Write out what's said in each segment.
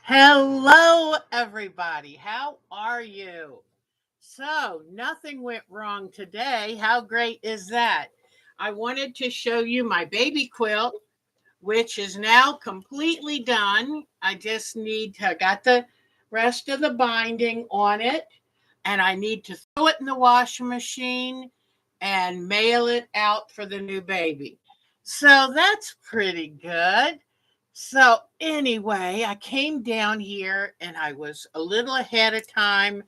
Hello, everybody. How are you? So, nothing went wrong today. How great is that? I wanted to show you my baby quilt, which is now completely done. I just got the rest of the binding on it, and I need to throw it in the washing machine and mail it out for the new baby. So that's pretty good. So, anyway, I came down here and I was a little ahead of time,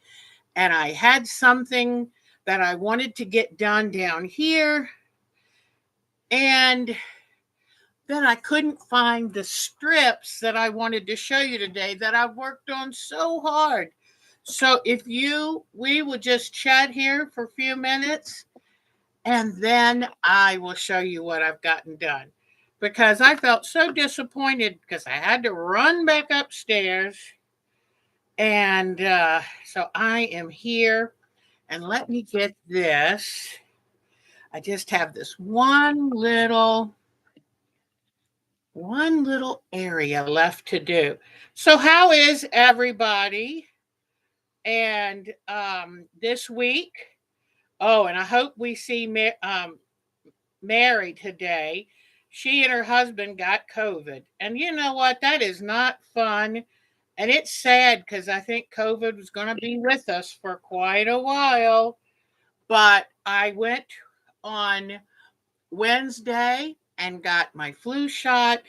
and I had something that I wanted to get done down here. And then I couldn't find the strips that I wanted to show you today that I've worked on so hard. So, we will just chat here for a few minutes, and then I will show you what I've gotten done. Because I felt so disappointed because I had to run back upstairs. And so I am here. And let me get this. I just have this one little area left to do. So how is everybody? And this week, oh, and I hope we see Mary today. She and her husband got COVID. And you know what? That is not fun. And it's sad because I think COVID was going to be with us for quite a while. But I went on Wednesday and got my flu shot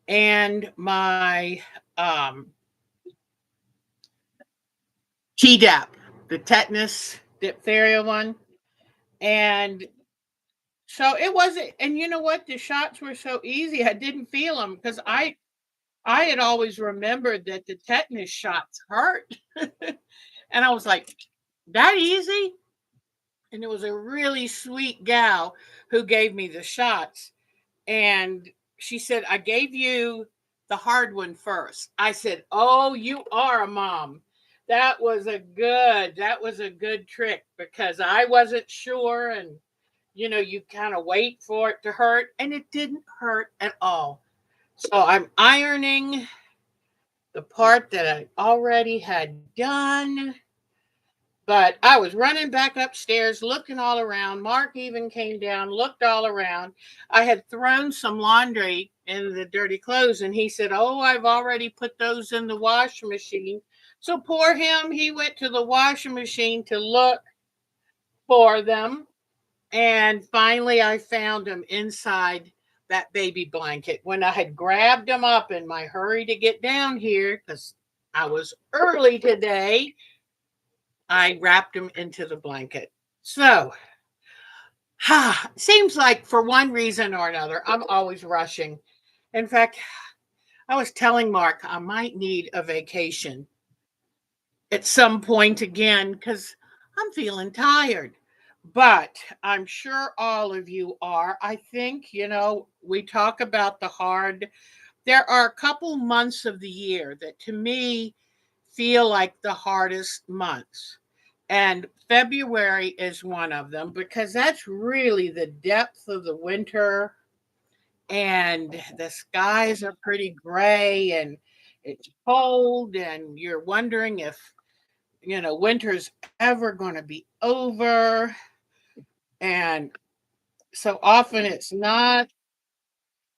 and my Tdap, the tetanus diphtheria one. And so it wasn't, and you know what? The shots were so easy. I didn't feel them because I had always remembered that the tetanus shots hurt. And I was like, that easy? And it was a really sweet gal who gave me the shots. And she said, I gave you the hard one first. I said, oh, you are a mom. That was a good trick because I wasn't sure. And, you kind of wait for it to hurt. And it didn't hurt at all. So I'm ironing the part that I already had done. But I was running back upstairs, looking all around. Mark even came down, looked all around. I had thrown some laundry in the dirty clothes, and he said, oh, I've already put those in the washing machine. So poor him, he went to the washing machine to look for them. And finally, I found them inside that baby blanket. When I had grabbed them up in my hurry to get down here, because I was early today, I wrapped him into the blanket. So, seems like for one reason or another, I'm always rushing. In fact, I was telling Mark I might need a vacation at some point again because I'm feeling tired. But I'm sure all of you are. I think, we talk about the hard. There are a couple months of the year that to me feel like the hardest months. And February is one of them because that's really the depth of the winter, and the skies are pretty gray and it's cold, and you're wondering if, winter's ever going to be over. And so often it's not.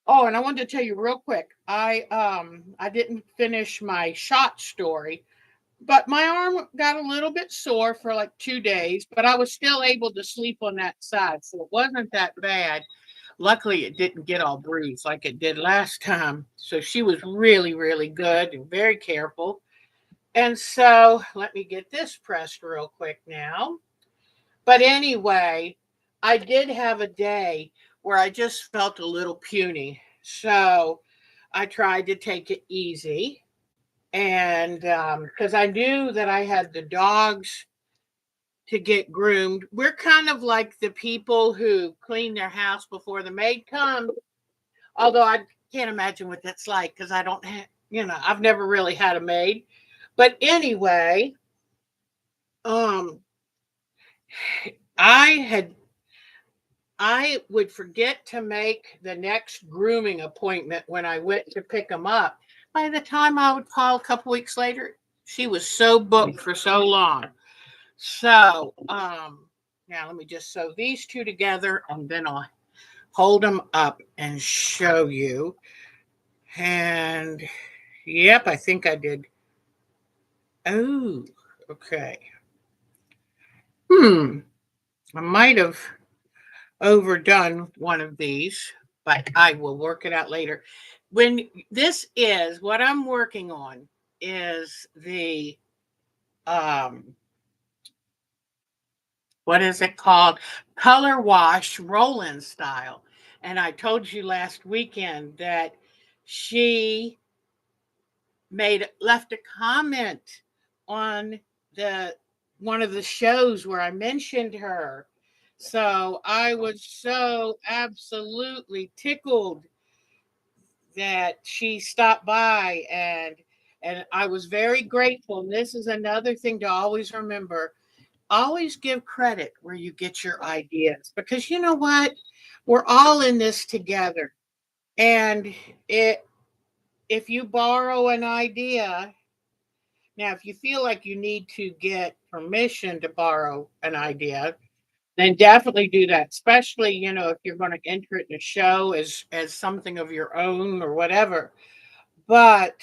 Oh, and I wanted to tell you real quick. I didn't finish my shot story, but my arm got a little bit sore for like 2 days, but I was still able to sleep on that side. So it wasn't that bad. Luckily, it didn't get all bruised like it did last time. So she was really, really good and very careful. And so let me get this pressed real quick now. But anyway, I did have a day where I just felt a little puny. So I tried to take it easy. And because I knew that I had the dogs to get groomed. We're kind of like the people who clean their house before the maid comes. Although I can't imagine what that's like because I don't have, I've never really had a maid. But anyway, um, I had I would forget to make the next grooming appointment when I went to pick them up By the time I would call a couple weeks later, she was so booked for so long. So, now let me just sew these two together and then I'll hold them up and show you. And yep, I think I did. Oh, okay. I might have overdone one of these, but I will work it out later. When this is what I'm working on is the um what is it called? Colorwsh roll-in style. And I told you last weekend that she made left a comment on the one of the shows where I mentioned her. So I was so absolutely tickled that she stopped by, and I was very grateful. And this is another thing to always remember. Always give credit where you get your ideas, because you know what? We're all in this together. And it if you borrow an idea, now if you feel like you need to get permission to borrow an idea, then definitely do that. Especially, if you're going to enter it in a show as something of your own or whatever. But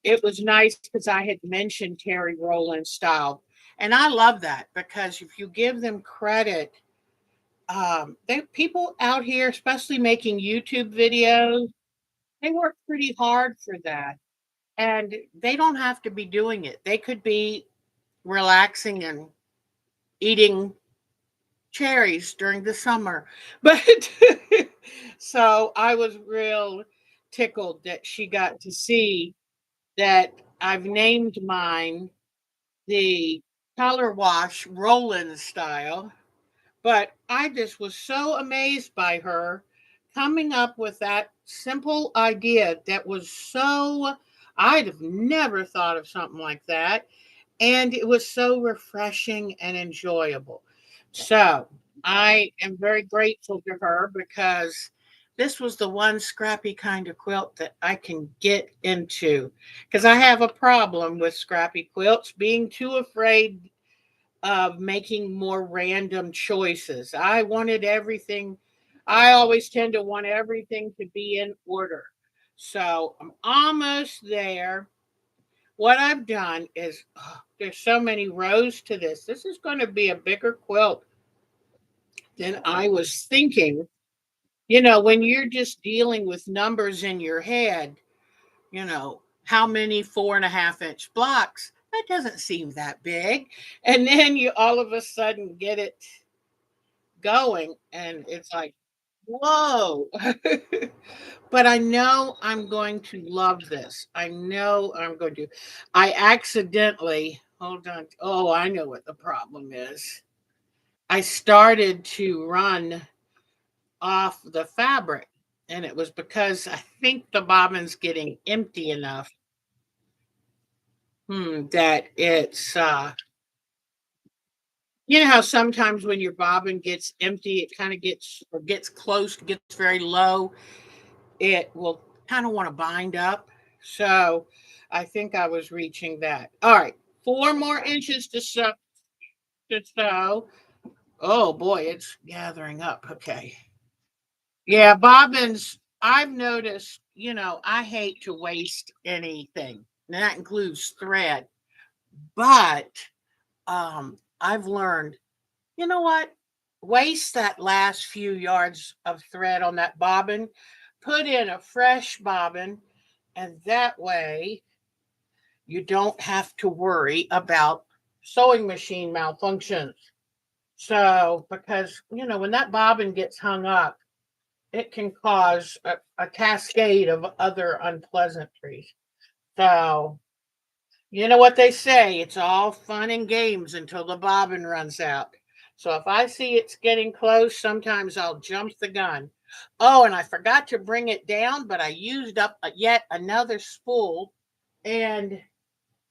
it was nice because I had mentioned Terry Rowland's style. And I love that because if you give them credit, they people out here, especially making YouTube videos, they work pretty hard for that. And they don't have to be doing it. They could be relaxing and eating cherries during the summer. But so I was real tickled that she got to see that I've named mine the Colorwsh Roland style. But I just was so amazed by her coming up with that simple idea that was so, I'd have never thought of something like that. And it was so refreshing and enjoyable. So I am very grateful to her because this was the one scrappy kind of quilt that I can get into, because I have a problem with scrappy quilts, being too afraid of making more random choices. I always tend to want everything to be in order. So I'm almost there. What I've done is, there's so many rows to this. This is going to be a bigger quilt than I was thinking. When you're just dealing with numbers in your head, how many 4.5-inch blocks, that doesn't seem that big. And then you all of a sudden get it going, and it's like, whoa. But I know I'm going to love this. I know I'm going to. I accidentally, hold on. Oh, I know what the problem is. I started to run off the fabric, and it was because I think the bobbin's getting empty enough, that it's, how sometimes when your bobbin gets empty, it kind of gets close, gets very low, it will kind of want to bind up. So I think I was reaching that. All right, 4 more inches to sew. Oh boy, it's gathering up. Okay. Yeah, bobbins, I've noticed, I hate to waste anything. And that includes thread. But I've learned, you know what? Waste that last few yards of thread on that bobbin, put in a fresh bobbin, and that way you don't have to worry about sewing machine malfunctions. So, because, when that bobbin gets hung up, it can cause a cascade of other unpleasantries. So, you know what they say, it's all fun and games until the bobbin runs out. So if I see it's getting close, sometimes I'll jump the gun. Oh, and I forgot to bring it down, but I used up yet another spool, and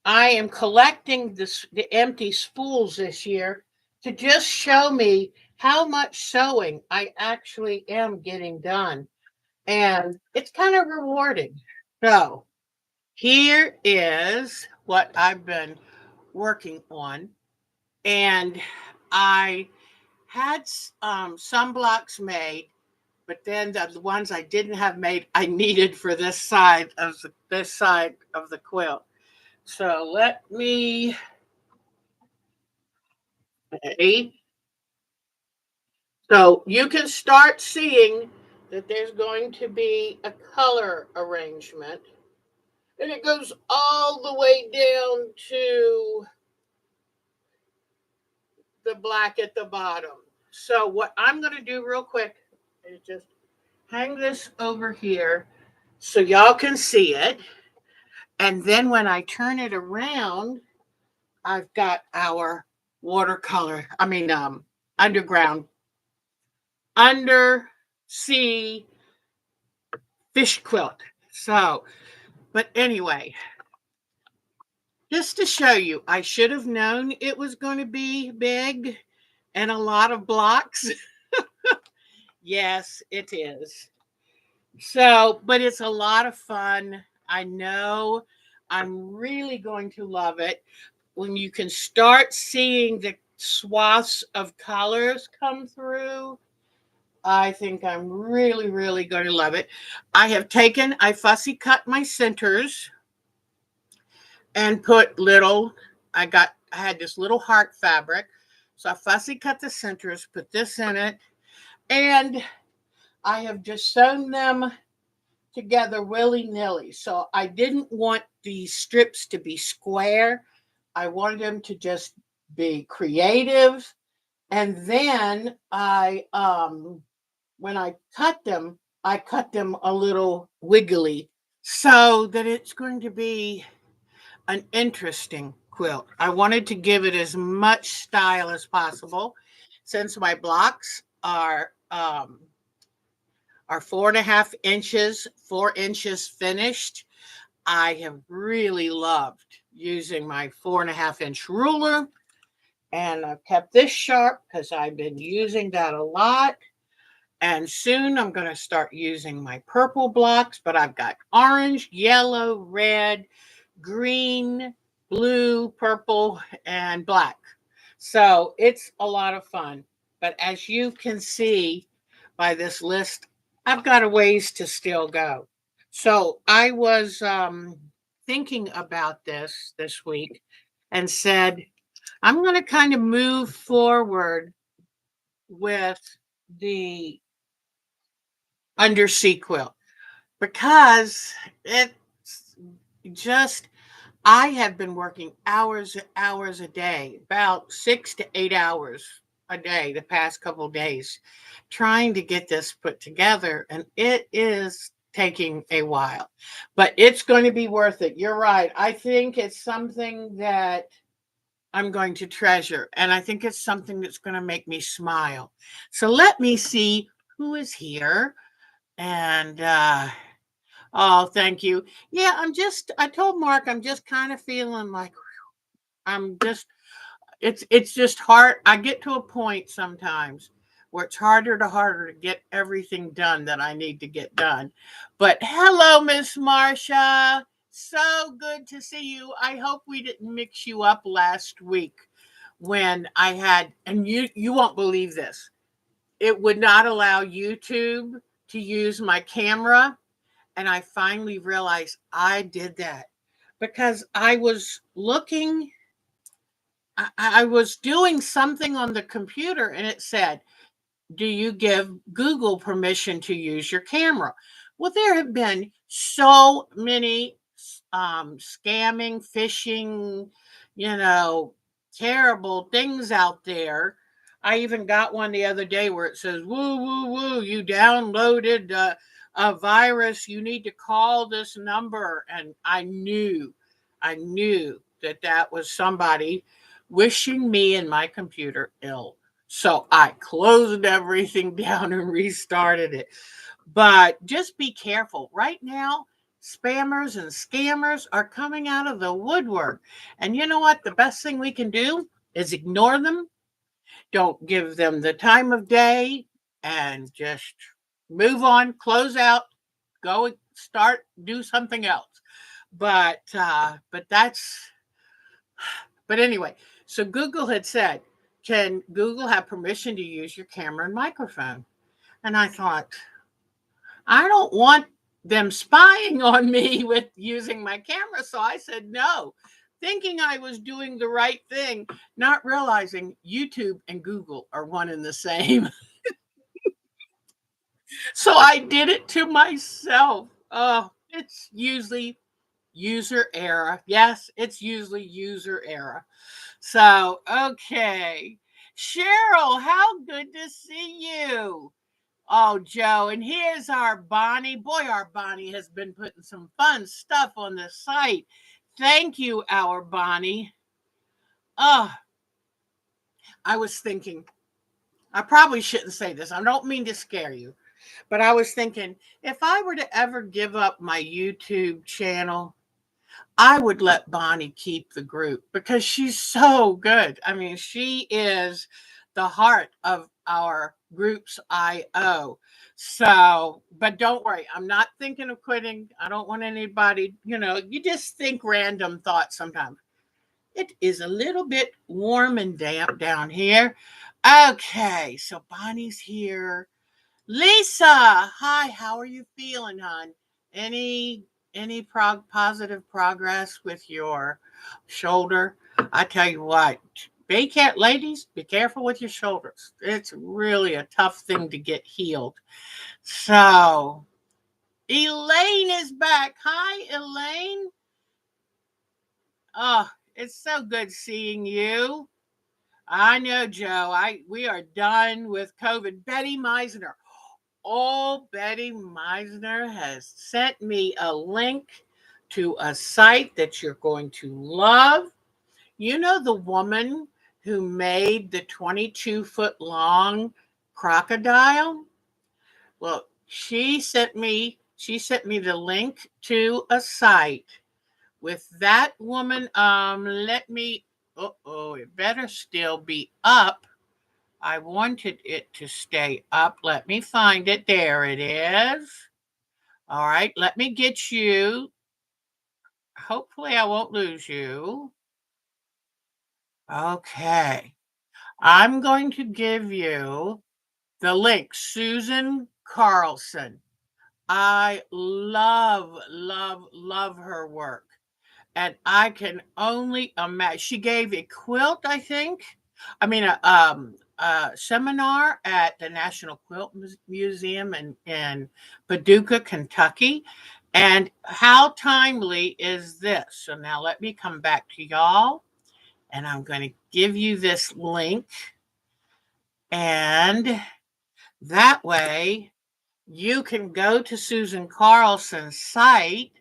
I am collecting the empty spools this year to just show me how much sewing I actually am getting done. And it's kind of rewarding. So here is what I've been working on. And I had some blocks made, but then the ones I didn't have made, I needed for this side of the quilt. So let me say, so you can start seeing that there's going to be a color arrangement, and it goes all the way down to the black at the bottom. So what I'm going to do real quick is just hang this over here so y'all can see it. And then when I turn it around, I've got our watercolor, underground, undersea fish quilt. So, but anyway, just to show you, I should have known it was going to be big and a lot of blocks. Yes, it is. So, but it's a lot of fun. I know I'm really going to love it when you can start seeing the swaths of colors come through. I think I'm really, really going to love it. I fussy cut my centers and put I had this little heart fabric. So I fussy cut the centers, put this in it, and I have just sewn them together willy-nilly. So I didn't want these strips to be square. I wanted them to just be creative. And then when I cut them a little wiggly so that it's going to be an interesting quilt. I wanted to give it as much style as possible since my blocks are 4.5 inches, 4 inches finished. I have really loved using my 4.5 inch ruler, and I've kept this sharp because I've been using that a lot. And soon I'm going to start using my purple blocks, but I've got orange, yellow, red, green, blue, purple, and black. So it's a lot of fun. But as you can see by this list, I've got a ways to still go. So I was thinking about this week and said, I'm going to kind of move forward with the undersea quilt because it's just I have been working hours a day, about 6 to 8 hours a day the past couple of days, trying to get this put together, and it is taking a while, but it's going to be worth it. You're right. I think it's something that I'm going to treasure, and I think it's something that's going to make me smile. So let me see who is here. And oh, thank you. Yeah, I told Mark I'm just kind of feeling like I'm just it's just hard. I get to a point sometimes where it's harder to get everything done that I need to get done. But hello, Miss Marcia. So good to see you. I hope we didn't mix you up last week when I had, and you won't believe this. It would not allow YouTube to use my camera, and I finally realized I did that because I was doing something on the computer, and it said, do you give Google permission to use your camera? Well, there have been so many scamming, phishing, you know, terrible things out there. I even got one the other day where it says, woo, woo, woo, you downloaded a virus. You need to call this number. And I knew that was somebody wishing me and my computer ill. So I closed everything down and restarted it. But just be careful. Right now, spammers and scammers are coming out of the woodwork. And you know what? The best thing we can do is ignore them. Don't give them the time of day and just move on, close out, go do something else. But anyway, so Google had said, can Google have permission to use your camera and microphone? And I thought, I don't want them spying on me with using my camera. So I said no, thinking I was doing the right thing, not realizing YouTube and Google are one and the same. So I did it to myself. Oh, it's usually user error. Yes, it's usually user error. So, okay. Cheryl, how good to see you. Oh, Joe, and here's our Bonnie. Boy, our Bonnie has been putting some fun stuff on the site. Thank you, our Bonnie. Oh, I was thinking, I probably shouldn't say this. I don't mean to scare you, but I was thinking if I were to ever give up my YouTube channel, I would let Bonnie keep the group because she's so good. I mean, she is the heart of our group's IO. So, but don't worry, I'm not thinking of quitting. I don't want anybody, you just think random thoughts sometimes. It is a little bit warm and damp down here. Okay, so Bonnie's here. Lisa, hi, how are you feeling, hon? Any positive progress with your shoulder? I tell you what, Baycat ladies, be careful with your shoulders. It's really a tough thing to get healed. So, Elaine is back. Hi, Elaine. Oh, it's so good seeing you. I know, Joe. We are done with COVID. Betty Meisner. Oh, Betty Meisner has sent me a link to a site that you're going to love. You know the woman who made the 22-foot long crocodile? Well, she sent me the link to a site with that woman. It better still be up. I wanted it to stay up. Let me find it. There it is. All right, let me get you. Hopefully, I won't lose you. Okay. I'm going to give you the link. Susan Carlson. I love, love, love her work. And I can only imagine. She gave a quilt, I think. I mean, a seminar at the National Quilt Museum in Paducah, Kentucky. And how timely is this? So now let me come back to y'all, and I'm going to give you this link. And that way you can go to Susan Carlson's site.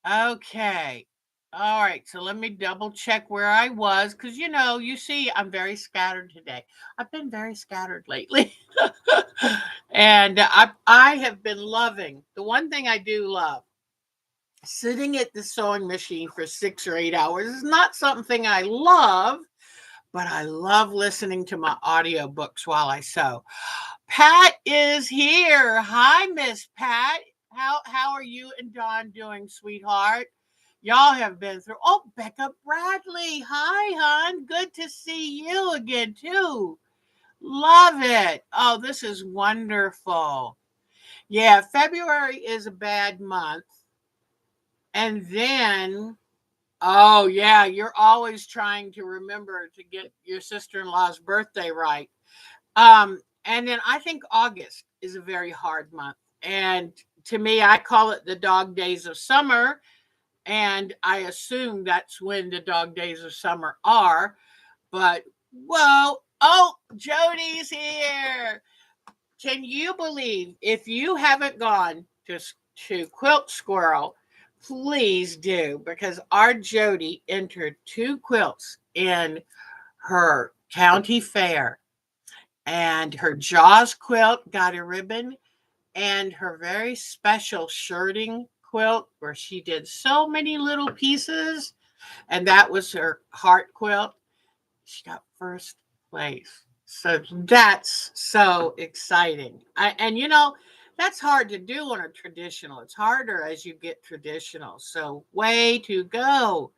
Okay. All right. So let me double check where I was because, you see, I'm very scattered today. I've been very scattered lately. And I have been loving the one thing I do love sitting at the sewing machine for 6 or 8 hours is not something I love, but I love listening to my audiobooks while I sew. Pat is here. Hi, Miss Pat. How are you and Dawn doing, sweetheart? Y'all have been through. Oh, Becca Bradley. Hi, hon. Good to see you again, too. Love it. Oh, this is wonderful. Yeah, February is a bad month. And then, oh, yeah, you're always trying to remember to get your sister-in-law's birthday right. And then I think August is a very hard month. And to me, I call it the dog days of summer. And I assume that's when the dog days of summer are. But whoa, oh, Jody's here. Can you believe if you haven't gone to Quilt Squirrel, please do, because our Jody entered 2 quilts in her county fair, and her Jaws quilt got a ribbon, and her very special shirting quilt where she did so many little pieces, and that was her heart quilt. She got first place. So that's so exciting. And That's hard to do on a traditional. It's harder as you get traditional. So way to go.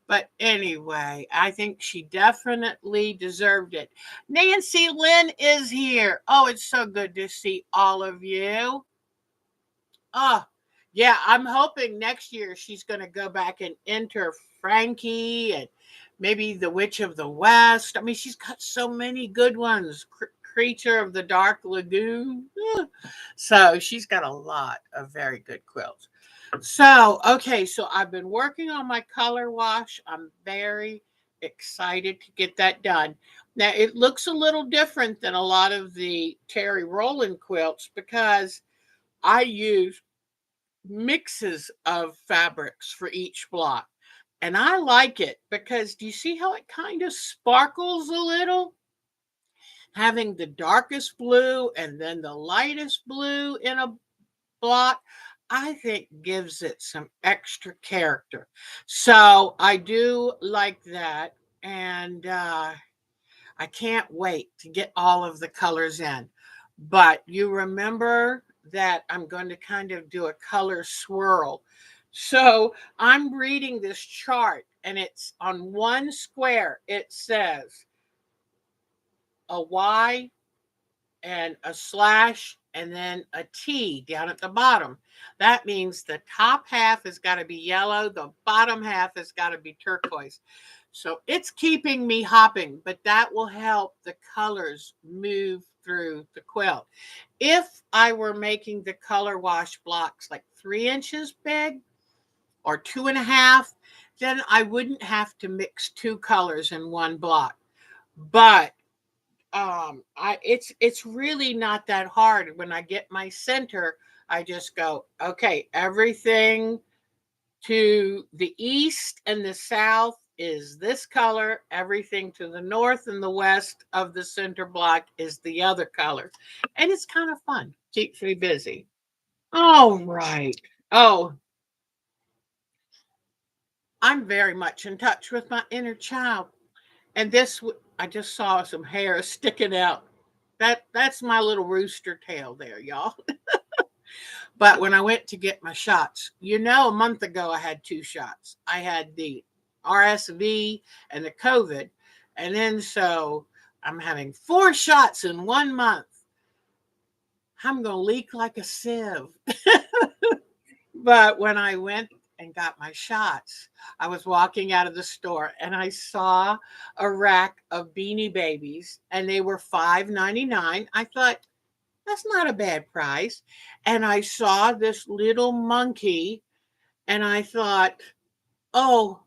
But anyway, I think she definitely deserved it. Nancy Lynn is here. Oh, it's so good to see all of you. Oh, yeah, I'm hoping next year she's going to go back and enter Frankie and maybe the Witch of the West. I mean, she's got so many good ones. Creature of the Dark Lagoon. So she's got a lot of very good quilts. So, okay, so I've been working on my color wash. I'm very excited to get that done. Now, it looks a little different than a lot of the Terry Rowland quilts because I use mixes of fabrics for each block. And I like it because do you see how it kind of sparkles a little? Having the darkest blue and then the lightest blue in a block, I think gives it some extra character. So I do like that. And I can't wait to get all of the colors in. But you remember that I'm going to kind of do a color swirl. So I'm reading this chart, and it's on one square, it says a Y and a slash and then a T down at the bottom. That means the top half has got to be yellow, the bottom half has got to be turquoise. So it's keeping me hopping, but that will help the colors move through the quilt. If I were making the color wash blocks like 3 inches big or 2.5, then I wouldn't have to mix two colors in one block. But it's really not that hard. When I get my center, I just go, okay, everything to the east and the south is this color, everything to the north and the west of the center block is the other color, and it's kind of fun, keeps me busy. All right. Oh, I'm very much in touch with my inner child. And I just saw some hair sticking out. That's my little rooster tail there, y'all. But when I went to get my shots, a month ago I had 2 shots. I had the RSV and the COVID. And then so I'm having 4 shots in 1 month. I'm going to leak like a sieve. But when I went and got my shots, I was walking out of the store and I saw a rack of Beanie Babies and they were $5.99. I thought, that's not a bad price. And I saw this little monkey and I thought, oh,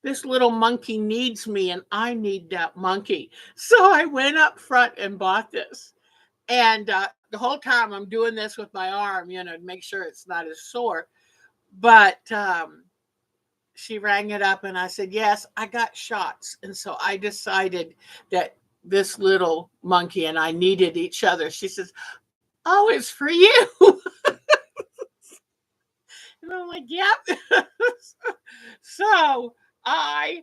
this little monkey needs me and I need that monkey. So I went up front and bought this. And the whole time I'm doing this with my arm, to make sure it's not as sore. But she rang it up and I said, yes, I got shots. And so I decided that this little monkey and I needed each other. She says, oh, it's for you. And I'm like, yep. So I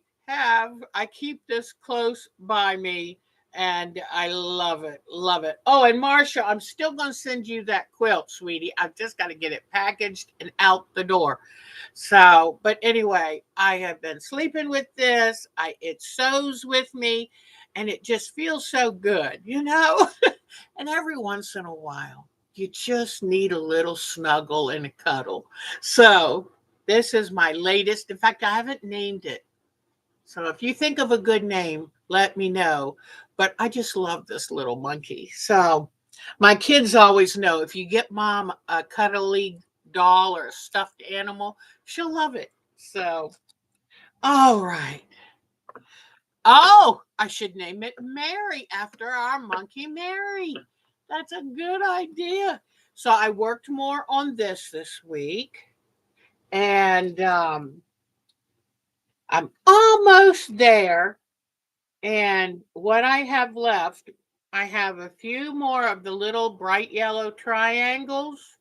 keep this close by me and I love it. Love it. Oh, and Marsha, I'm still going to send you that quilt, sweetie. I've just got to get it packaged and out the door. So, but anyway, I have been sleeping with this. It sews with me and it just feels so good, And every once in a while, you just need a little snuggle and a cuddle. So, this is my latest. In fact, I haven't named it. So if you think of a good name, let me know. But I just love this little monkey. So my kids always know if you get mom a cuddly doll or a stuffed animal, she'll love it. So, all right. Oh, I should name it Mary after our monkey Mary. That's a good idea. So I worked more on this week. And I'm almost there. And what I have left, I have a few more of the little bright yellow triangles.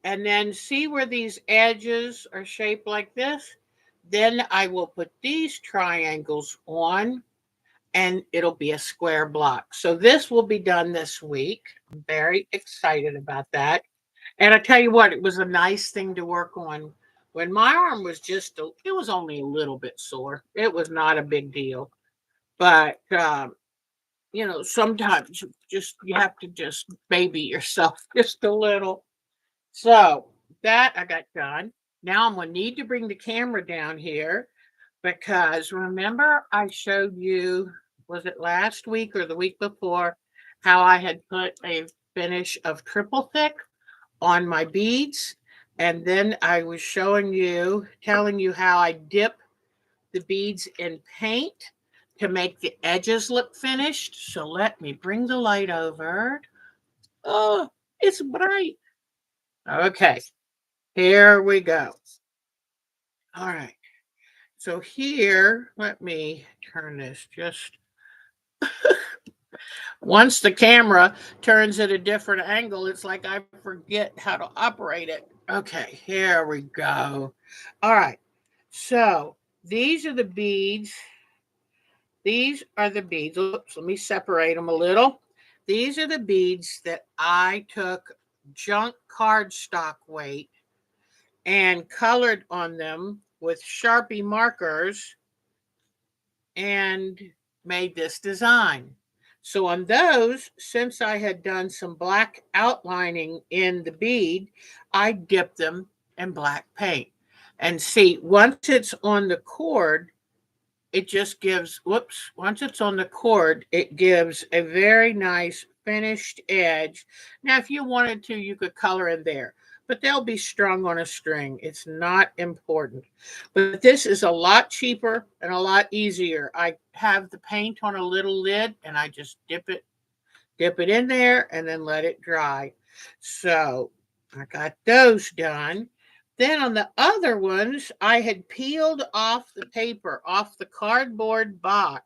And then see where these edges are shaped like this? Then I will put these triangles on and it'll be a square block. So this will be done this week. I'm very excited about that. And I tell you what, it was a nice thing to work on. When my arm was it was only a little bit sore. It was not a big deal. But, sometimes you have to just baby yourself just a little. So that I got done. Now I'm going to need to bring the camera down here because remember I showed you, was it last week or the week before, how I had put a finish of triple thick on my beads. And then I was telling you how I dip the beads in paint to make the edges look finished. So let me bring the light over. Oh, it's bright. Okay, here we go. All right. So here, let me turn this just once the camera turns at a different angle, it's like I forget how to operate it. Okay, here we go. All right. So these are the beads. These are the beads. Oops, let me separate them a little. These are the beads that I took junk cardstock weight and colored on them with Sharpie markers and made this design. So on those, since I had done some black outlining in the bead, I dipped them in black paint. And see, once it's on the cord, it just gives, whoops, once it's on the cord, it gives a very nice finished edge. Now, if you wanted to, you could color in there, but they'll be strung on a string. It's not important. But this is a lot cheaper and a lot easier. I have the paint on a little lid and I just dip it in there and then let it dry. So I got those done. Then on the other ones, I had peeled off the paper off the cardboard box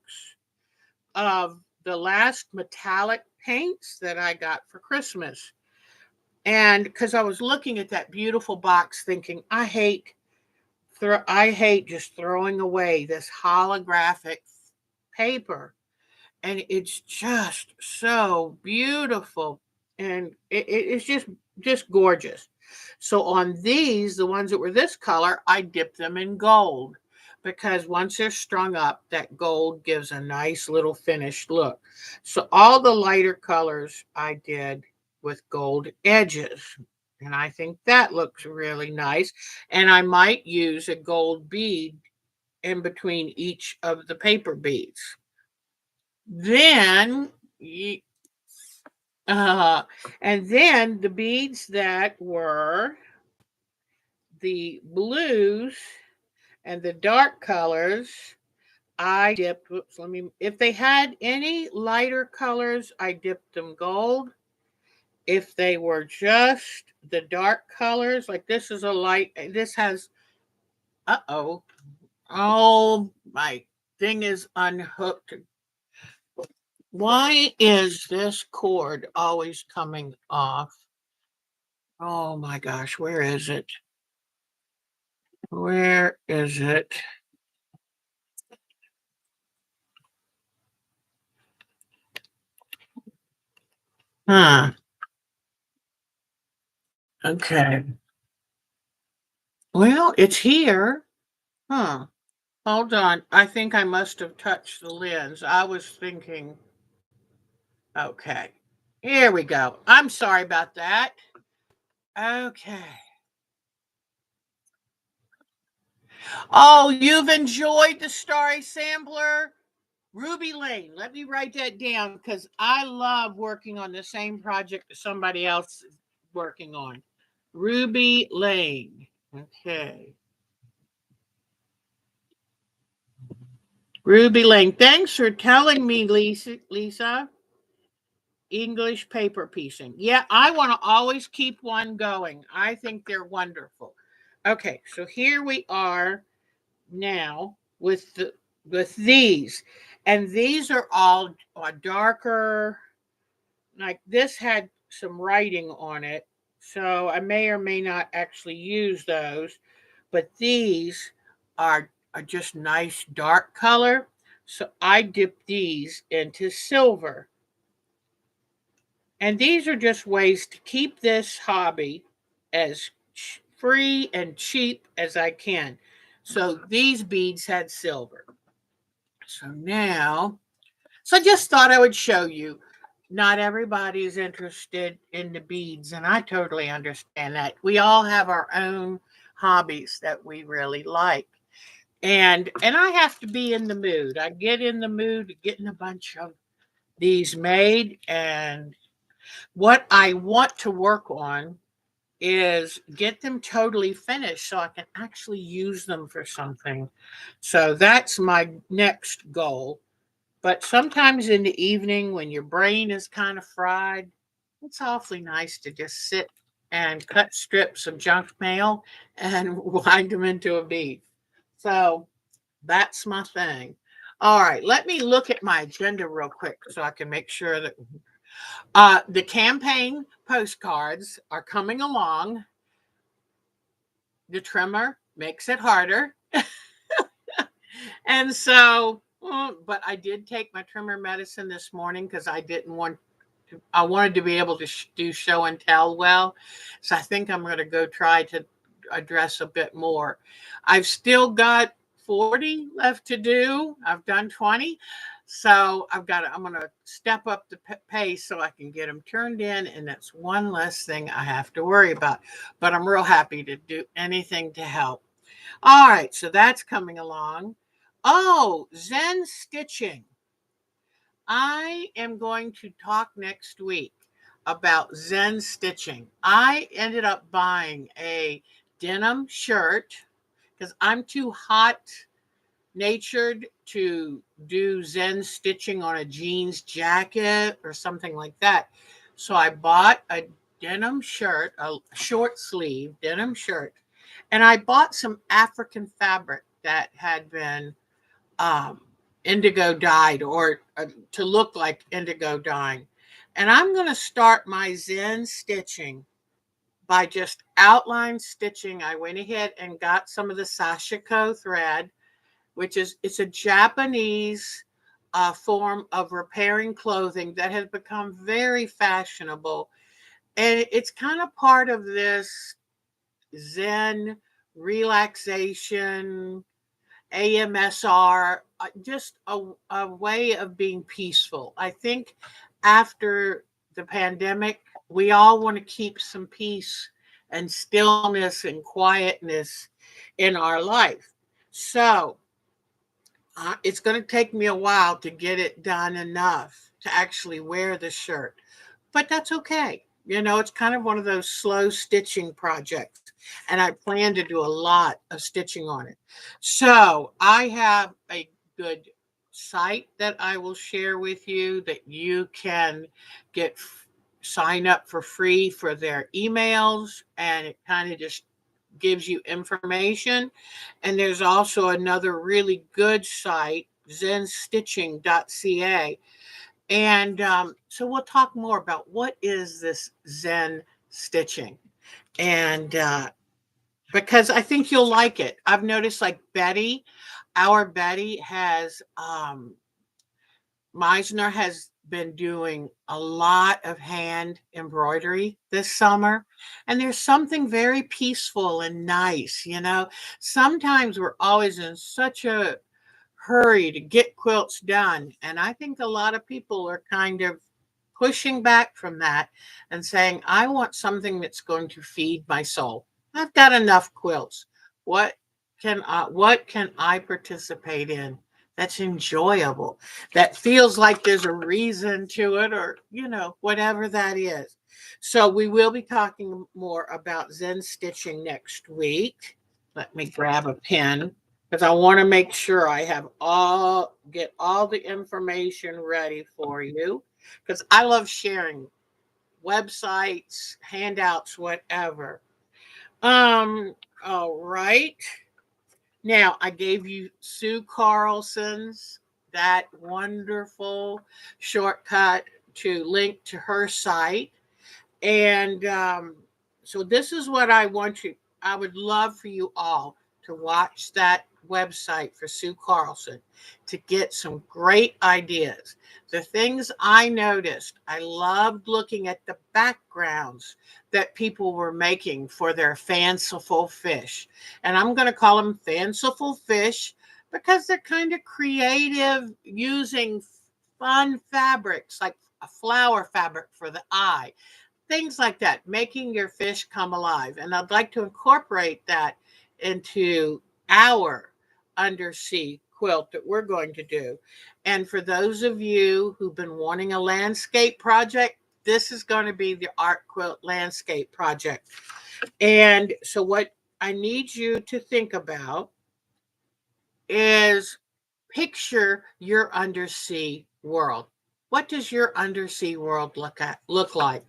of the last metallic paints that I got for Christmas. And because I was looking at that beautiful box thinking, I hate just throwing away this holographic paper, and it's just so beautiful, and it's just gorgeous. So on these, the ones that were this color, I dipped them in gold because once they're strung up, that gold gives a nice little finished look. So all the lighter colors I did with gold edges, and I think that looks really nice. And I might use a gold bead in between each of the paper beads. Then, uh, and then the beads that were the blues and the dark colors, I dipped, whoops, if they had any lighter colors, I dipped them gold. If they were just the dark colors, like this is a light, this has, uh-oh, oh, my thing is unhooked. Why is this cord always coming off? Oh my gosh, where is it? Where is it? Huh. Okay. Well, it's here. Huh. Hold on. I think I must have touched the lens. I was thinking, okay. Here we go. I'm sorry about that. Okay. Oh, you've enjoyed the Starry Sampler? Ruby Lane. Let me write that down because I love working on the same project that somebody else is working on. Ruby Lane. Okay. Ruby Lane. Thanks for telling me, Lisa. English paper piecing. Yeah, I want to always keep one going. I think they're wonderful. Okay, so here we are now with these, and these are all darker. Like this had some writing on it, so I may or may not actually use those. But these are just nice dark color, so I dip these into silver. And these are just ways to keep this hobby as free and cheap as I can. So these beads had silver. So now, so I just thought I would show you. Not everybody is interested in the beads, and I totally understand that. We all have our own hobbies that we really like. And I have to be in the mood. I get in the mood getting a bunch of these made, and what I want to work on is get them totally finished so I can actually use them for something. So that's my next goal. But sometimes in the evening when your brain is kind of fried, it's awfully nice to just sit and cut strips of junk mail and wind them into a bead. So that's my thing. All right, let me look at my agenda real quick so I can make sure that the campaign postcards are coming along. The trimmer makes it harder. And so, but I did take my trimmer medicine this morning because I wanted to be able to do show and tell well. So I think I'm going to go try to address a bit more. I've still got 40 left to do. I've done 20. So I'm going to step up the pace so I can get them turned in. And that's one less thing I have to worry about. But I'm real happy to do anything to help. All right. So that's coming along. Oh, Zen stitching. I am going to talk next week about Zen stitching. I ended up buying a denim shirt because I'm too hot natured to do Zen stitching on a jeans jacket or something like that. So I bought a denim shirt, a short sleeve denim shirt, and I bought some African fabric that had been um, indigo dyed or to look like indigo dyeing. And I'm going to start my Zen stitching by just outline stitching. I went ahead and got some of the sashiko thread, which is it's a Japanese form of repairing clothing that has become very fashionable. And it's kind of part of this Zen relaxation, AMSR, just a way of being peaceful. I think after the pandemic, we all want to keep some peace and stillness and quietness in our life. So it's going to take me a while to get it done enough to actually wear the shirt, but that's okay. You know, it's kind of one of those slow stitching projects, and I plan to do a lot of stitching on it. So I have a good site that I will share with you that you can get sign up for free for their emails, and it kind of just gives you information. And there's also another really good site, zenstitching.ca. And so we'll talk more about what is this Zen stitching. And because I think you'll like it. I've noticed like our Betty has Meisner has been doing a lot of hand embroidery this summer, and there's something very peaceful and nice, you know. Sometimes we're always in such a hurry to get quilts done, and I think a lot of people are kind of pushing back from that and saying, I want something that's going to feed my soul. I've got enough quilts. What what can I participate in that's enjoyable, that feels like there's a reason to it, or whatever that is. So we will be talking more about Zen stitching next week. Let me grab a pen because I want to make sure I have get all the information ready for you, because I love sharing websites, handouts, whatever. All right. Now, I gave you Sue Carlson's, that wonderful shortcut to link to her site. And so this is what I would love for you all to watch that website for Sue Carlson to get some great ideas. The things I noticed, I loved looking at the backgrounds that people were making for their fanciful fish. And I'm going to call them fanciful fish because they're kind of creative, using fun fabrics like a flower fabric for the eye, things like that, making your fish come alive. And I'd like to incorporate that into our undersea quilt that we're going to do. And for those of you who've been wanting a landscape project, this is going to be the art quilt landscape project. And so what I need you to think about is picture your undersea world. What does your undersea world look like?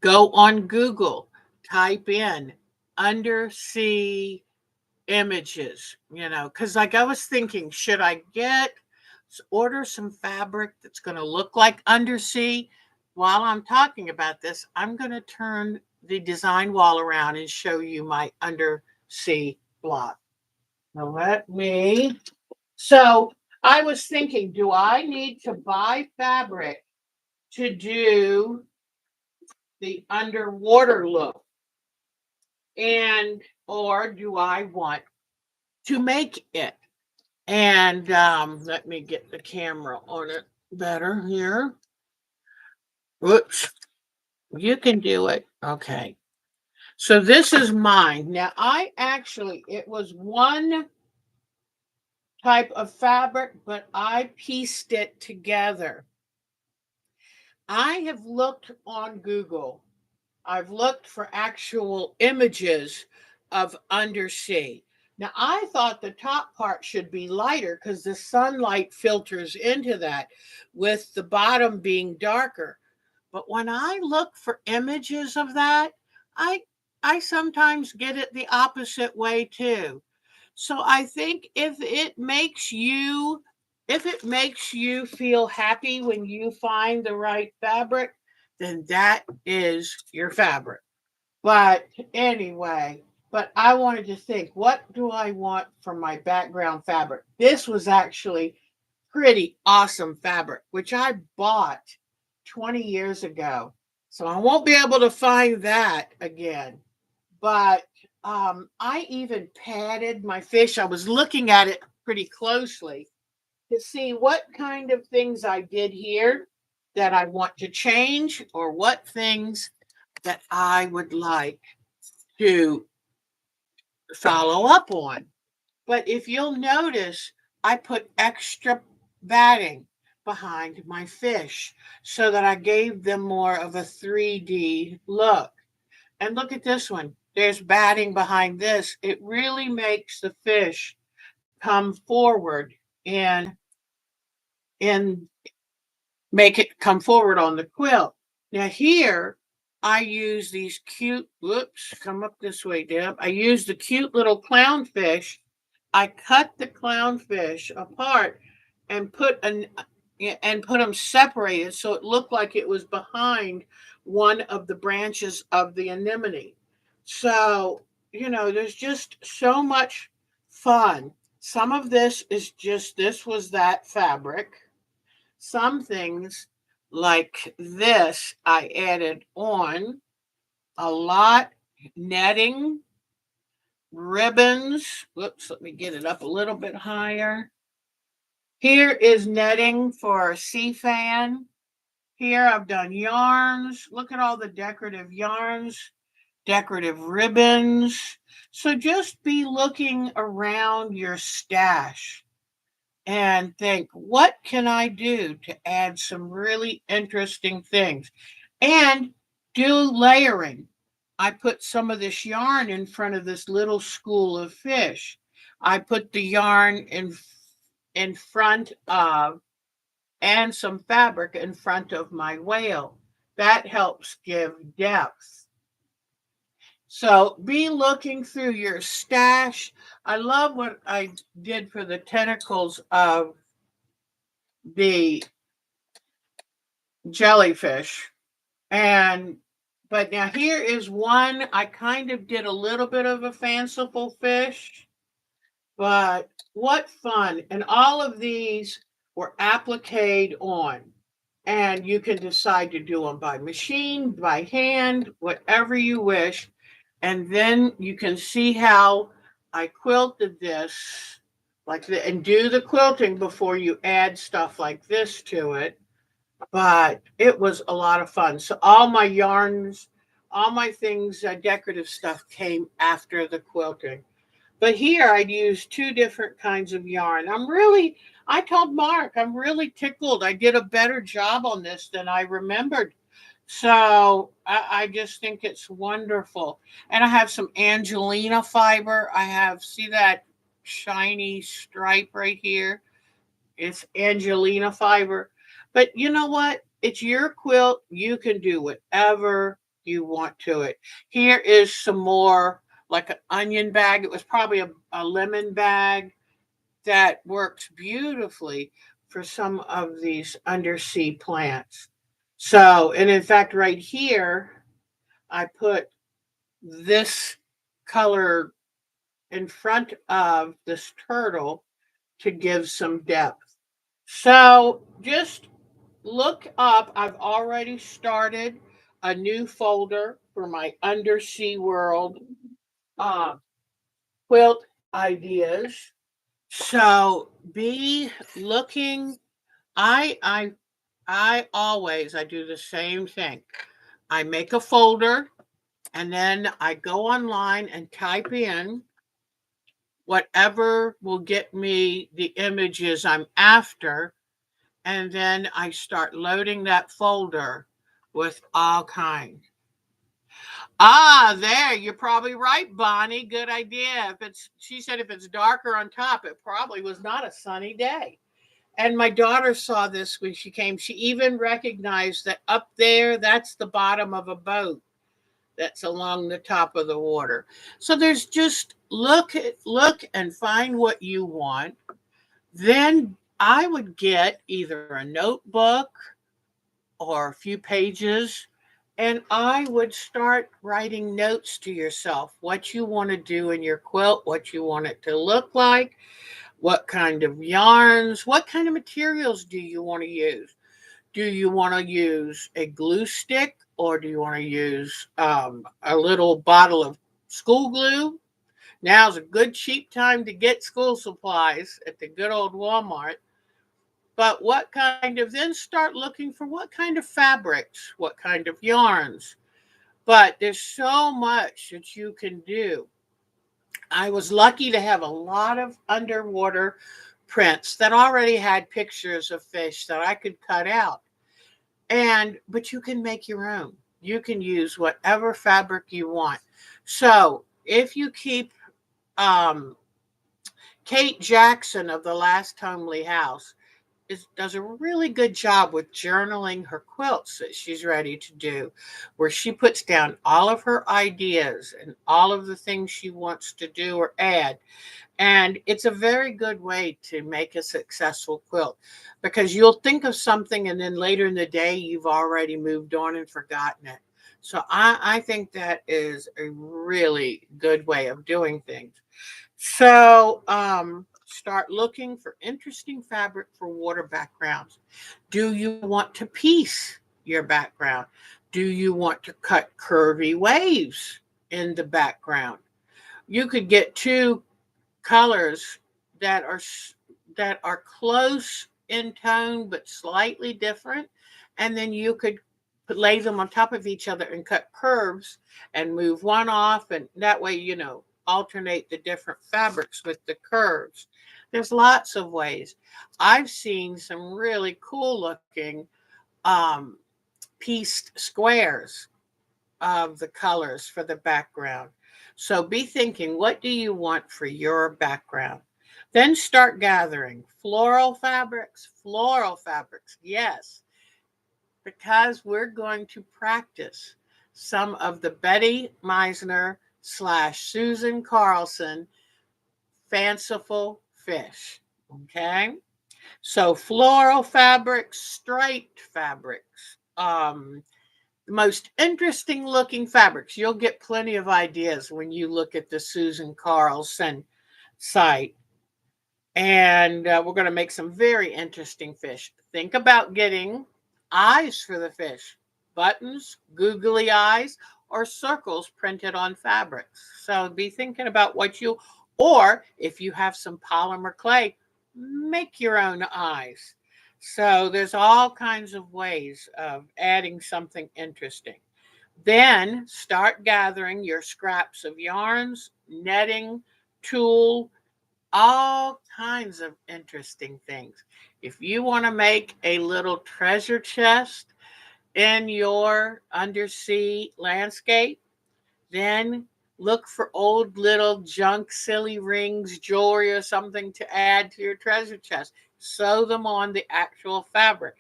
Go on Google, type in undersea images, because like I was thinking, should I order some fabric that's going to look like undersea? While I'm talking about this, I'm going to turn the design wall around and show you my undersea block. Now so I was thinking, do I need to buy fabric to do the underwater look? And or do I want to make it? And let me get the camera on it better here. Whoops, you can do it. Okay. So this is mine. Now it was one type of fabric, but I pieced it together. I have looked on Google. I've looked for actual images of undersea. Now, I thought the top part should be lighter because the sunlight filters into that, with the bottom being darker. But when I look for images of that, I I sometimes get it the opposite way too. So I think if it makes you feel happy when you find the right fabric, then that is your fabric. But anyway, but I wanted to think, what do I want for my background fabric? This was actually pretty awesome fabric, which I bought 20 years ago. So I won't be able to find that again. But I even padded my fish. I was looking at it pretty closely to see what kind of things I did here that I want to change, or what things that I would like to follow up on. But if you'll notice, I put extra batting behind my fish so that I gave them more of a 3D look. And look at this one. There's batting behind this. It really makes the fish come forward and and make it come forward on the quilt. Now here I use these cute, whoops, come up this way, Deb. I use the cute little clownfish. I cut the clownfish apart and put them separated so it looked like it was behind one of the branches of the anemone. So, there's just so much fun. Some of this was that fabric. Some things like this I added on a lot: netting, ribbons. Whoops, let me get it up a little bit higher. Here is netting for a sea fan. Here I've done yarns. Look at all the decorative yarns, decorative ribbons. So just be looking around your stash and think, what can I do to add some really interesting things? And do layering. I put some of this yarn in front of this little school of fish. I put the yarn in front of, and some fabric in front of my whale. That helps give depth. So be looking through your stash. I love what I did for the tentacles of the jellyfish. But now here is one I kind of did a little bit of a fanciful fish. But what fun. And all of these were appliqued on. And you can decide to do them by machine, by hand, whatever you wish. And then you can see how I quilted this like the, and do the quilting before you add stuff like this to it. But it was a lot of fun. So all my yarns, all my things, decorative stuff came after the quilting. But here I'd use two different kinds of yarn. I told Mark, I'm really tickled. I did a better job on this than I remembered. So I just think it's wonderful. And I have some Angelina fiber. I have, see that shiny stripe right here? It's Angelina fiber. But you know what? It's your quilt. You can do whatever you want to it. Here is some more like an onion bag. It was probably a lemon bag that works beautifully for some of these undersea plants. So, and in fact, right here, I put this color in front of this turtle to give some depth. So just look up. I've already started a new folder for my undersea world uh, quilt ideas. So be looking. I I I do the same thing. I make a folder and then I go online and type in whatever will get me the images I'm after. And then I start loading that folder with all kinds. Ah, there, you're probably right, Bonnie. Good idea. If it's, she said if it's darker on top, it probably was not a sunny day. And my daughter saw this when she came. She even recognized that up there, that's the bottom of a boat that's along the top of the water. So there's just look and find what you want. Then I would get either a notebook or a few pages, and I would start writing notes to yourself what you want to do in your quilt, what you want it to look like, what kind of yarns, what kind of materials do you want to use? Do you want to use a glue stick or do you want to use a little bottle of school glue? Now's a good cheap time to get school supplies at the good old Walmart. But what kind of, then start looking for what kind of fabrics, what kind of yarns. But there's so much that you can do. I was lucky to have a lot of underwater prints that already had pictures of fish that I could cut out. And but you can make your own. You can use whatever fabric you want. So if you keep um, Kate Jackson of the Last Homely House does a really good job with journaling her quilts that she's ready to do, where she puts down all of her ideas and all of the things she wants to do or add. And it's a very good way to make a successful quilt because you'll think of something and then later in the day you've already moved on and forgotten it. So I think that is a really good way of doing things. So start looking for interesting fabric for water backgrounds. Do you want to piece your background? Do you want to cut curvy waves in the background? You could get two colors that are that are close in tone but slightly different, and then you could lay them on top of each other and cut curves and move one off, and that way alternate the different fabrics with the curves. There's lots of ways. I've seen some really cool looking um, pieced squares of the colors for the background. So be thinking, what do you want for your background? Then start gathering floral fabrics, yes, because we're going to practice some of the Betty Meisner / Susan Carlson fanciful fish. Okay, so floral fabrics, striped fabrics, the most interesting looking fabrics. You'll get plenty of ideas when you look at the Susan Carlson site. And we're going to make some very interesting fish. Think about getting eyes for the fish, buttons, googly eyes, or circles printed on fabrics. So be thinking about what you, or if you have some polymer clay, make your own eyes. So there's all kinds of ways of adding something interesting. Then start gathering your scraps of yarns, netting, tulle, all kinds of interesting things. If you want to make a little treasure chest in your undersea landscape, then look for old little junk, silly rings, jewelry, or something to add to your treasure chest. Sew them on the actual fabric.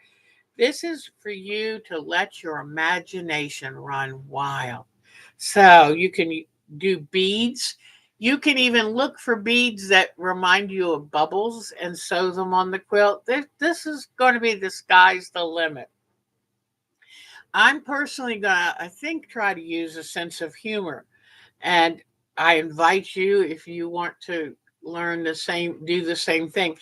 This is for you to let your imagination run wild. So you can do beads. You can even look for beads that remind you of bubbles and sew them on the quilt. This is going to be the sky's the limit. I'm personally going to, I think, try to use a sense of humor. And I invite you, if you want to learn the same, do the same thing.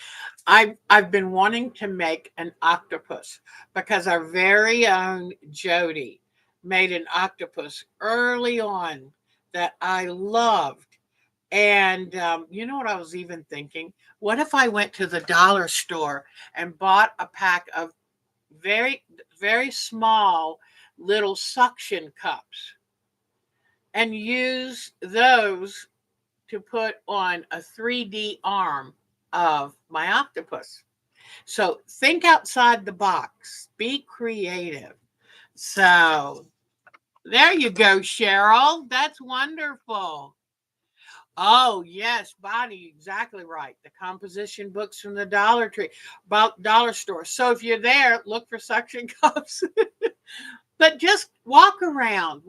I've been wanting to make an octopus because our very own Jody made an octopus early on that I loved. And you know what I was even thinking? What if I went to the dollar store and bought a pack of very, very small little suction cups and use those to put on a 3D arm of my octopus? So think outside the box, be creative. So there you go, Cheryl. That's wonderful. Oh, yes, Bonnie, exactly right. The composition books from the Dollar Tree, about dollar store. So if you're there, look for suction cups. But just walk around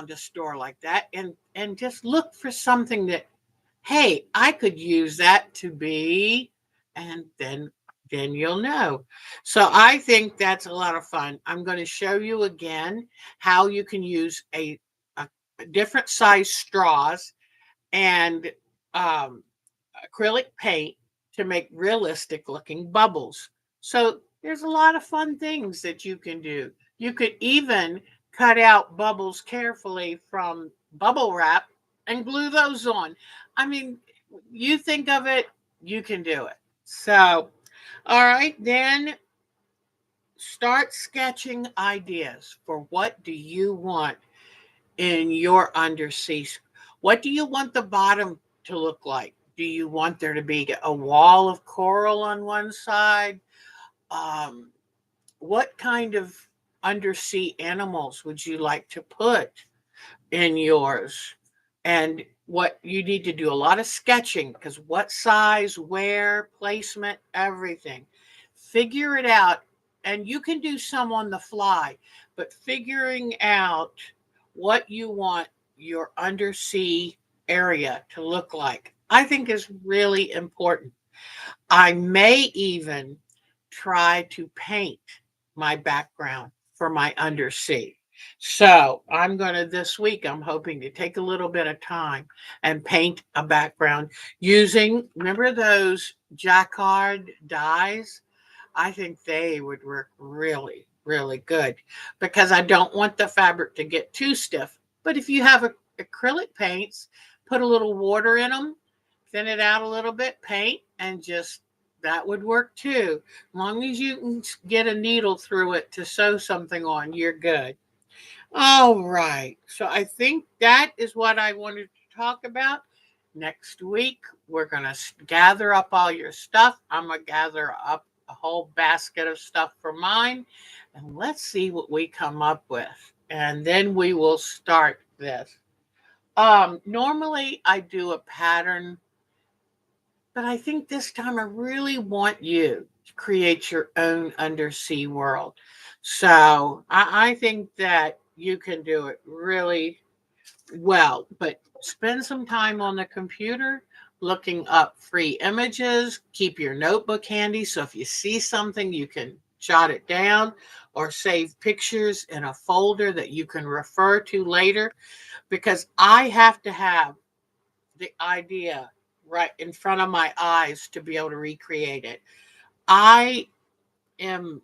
a store like that and just look for something that, hey, I could use that to be, and then you'll know. So I think that's a lot of fun. I'm going to show you again how you can use a different size straws and um, acrylic paint to make realistic looking bubbles. So there's a lot of fun things that you can do. You could even cut out bubbles carefully from bubble wrap and glue those on. I mean, you think of it, you can do it. So, all right, then start sketching ideas for what do you want in your undersea. What do you want the bottom to look like? Do you want there to be a wall of coral on one side? Um, what kind of undersea animals would you like to put in yours? And what you need to do a lot of sketching, because what size, where, placement, everything. Figure it out. And you can do some on the fly, but figuring out what you want your undersea area to look like, I think is really important. I may even try to paint my background for my undersea. So I'm going to this week, I'm hoping to take a little bit of time and paint a background using, remember those jacquard dyes? I think they would work really, really good because I don't want the fabric to get too stiff. But if you have acrylic paints, put a little water in them, thin it out a little bit, paint, and just that would work too. As long as you can get a needle through it to sew something on, you're good. All right. So I think that is what I wanted to talk about. Next week, we're going to gather up all your stuff. I'm going to gather up a whole basket of stuff for mine. And let's see what we come up with. And then we will start this. Normally, I do a pattern, but I think this time I really want you to create your own undersea world. So I think that you can do it really well, but spend some time on the computer looking up free images. Keep your notebook handy so if you see something, you can jot it down or save pictures in a folder that you can refer to later, because I have to have the idea right in front of my eyes to be able to recreate it. I am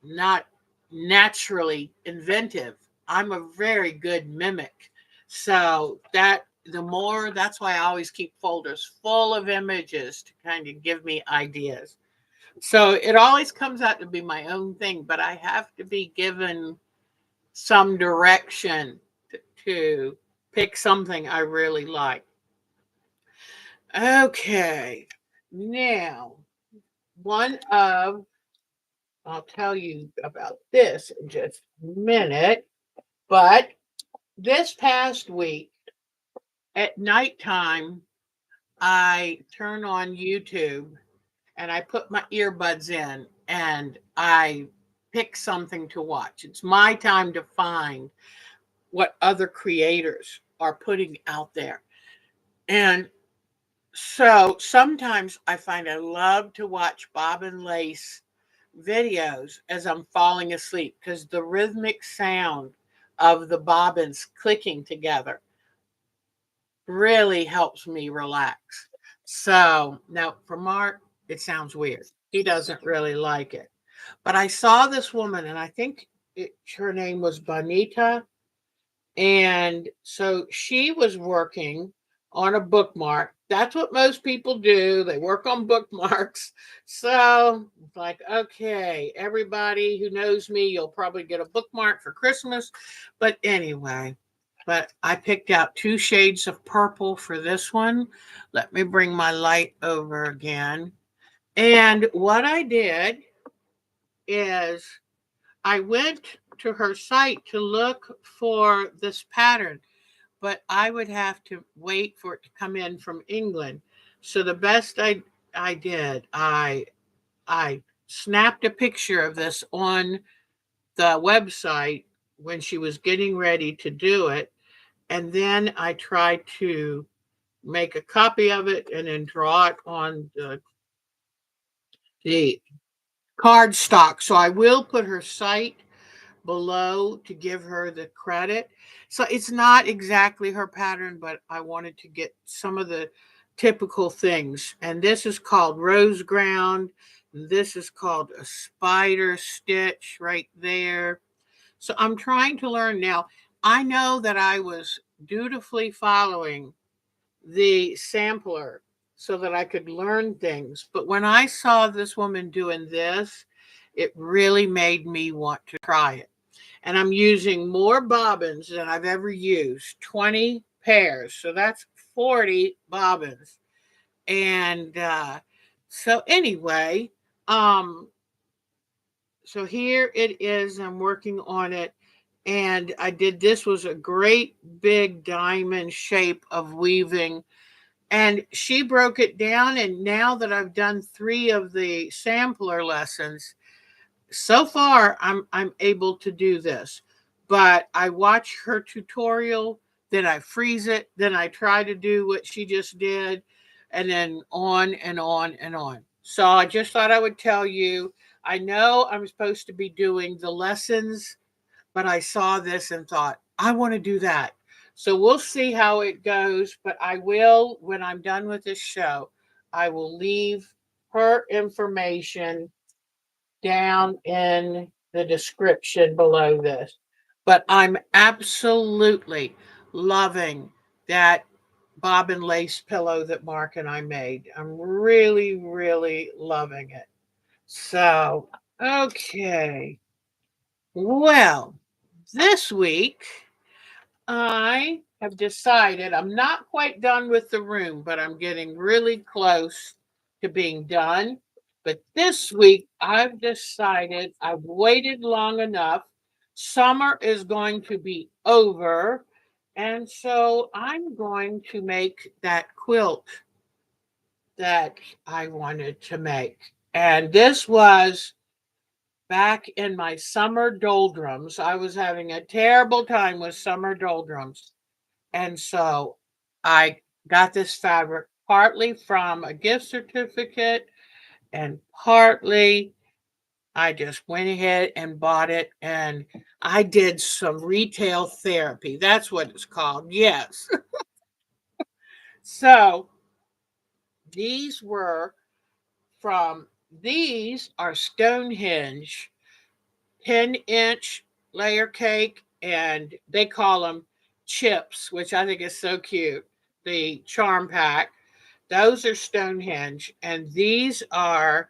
not naturally inventive. I'm a very good mimic. So that's why I always keep folders full of images to kind of give me ideas. So it always comes out to be my own thing, but I have to be given some direction to pick something I really like. Okay. Now, one of I'll tell you about this in just a minute. But this past week at nighttime, I turn on YouTube and I put my earbuds in and I pick something to watch. It's my time to find what other creators are putting out there. And so sometimes I find I love to watch Bob and Lace videos as I'm falling asleep because the rhythmic sound of the bobbins clicking together really helps me relax. So now for Mark, it sounds weird. He doesn't really like it. But I saw this woman, and I think her name was Bonita. And so she was working on a bookmark. That's what most people do. They work on bookmarks. So it's like, okay, everybody who knows me, you'll probably get a bookmark for Christmas. But anyway, but I picked out two shades of purple for this one. Let me bring my light over again. And what I did is I went to her site to look for this pattern, but I would have to wait for it to come in from England. So the best I did, I snapped a picture of this on the website when she was getting ready to do it, and then I tried to make a copy of it and then draw it on the card stock. So I will put her site below to give her the credit. So it's not exactly her pattern, but I wanted to get some of the typical things. And this is called rose ground. This is called a spider stitch right there. So I'm trying to learn now. I know that I was dutifully following the sampler so that I could learn things. But when I saw this woman doing this, it really made me want to try it. And I'm using more bobbins than I've ever used, 20 pairs. So that's 40 bobbins. And so anyway, um, so here it is. I'm working on it. And I did this was a great big diamond shape of weaving. And she broke it down. And now that I've done 3 of the sampler lessons, so far I'm able to do this. But I watch her tutorial, then I freeze it, then I try to do what she just did, and then on and on and on. So I just thought I would tell you. I know I'm supposed to be doing the lessons, but I saw this and thought, I want to do that. So we'll see how it goes. But I will, when I'm done with this show, I will leave her information down in the description below this. But I'm absolutely loving that bobbin lace pillow that Mark and I made. I'm really, really loving it. So, okay. Well, this week I have decided I'm not quite done with the room, but I'm getting really close to being done. But this week I've decided I've waited long enough. Summer is going to be over. And so I'm going to make that quilt that I wanted to make. And this was back in my summer doldrums. I was having a terrible time with summer doldrums. And so I got this fabric partly from a gift certificate and partly I just went ahead and bought it. And I did some retail therapy. That's what it's called. Yes. So These were these are Stonehenge 10-inch layer cake, and they call them chips, which I think is so cute. The charm pack, those are Stonehenge, and these are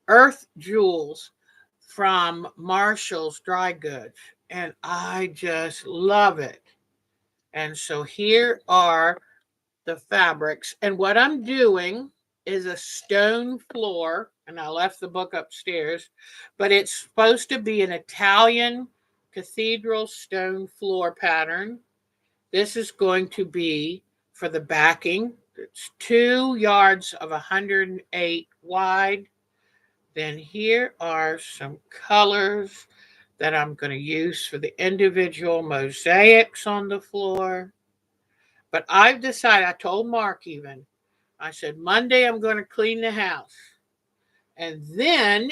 Earth Jewels from Marshall's Dry Goods, and I just love it. And so here are the fabrics, and what I'm doing is a stone floor, and I left the book upstairs, but it's supposed to be an Italian cathedral stone floor pattern. This is going to be for the backing. It's 2 yards of 108 wide. Then here are some colors that I'm going to use for the individual mosaics on the floor. But I've decided, I told Mark even, I said, Monday I'm going to clean the house. And then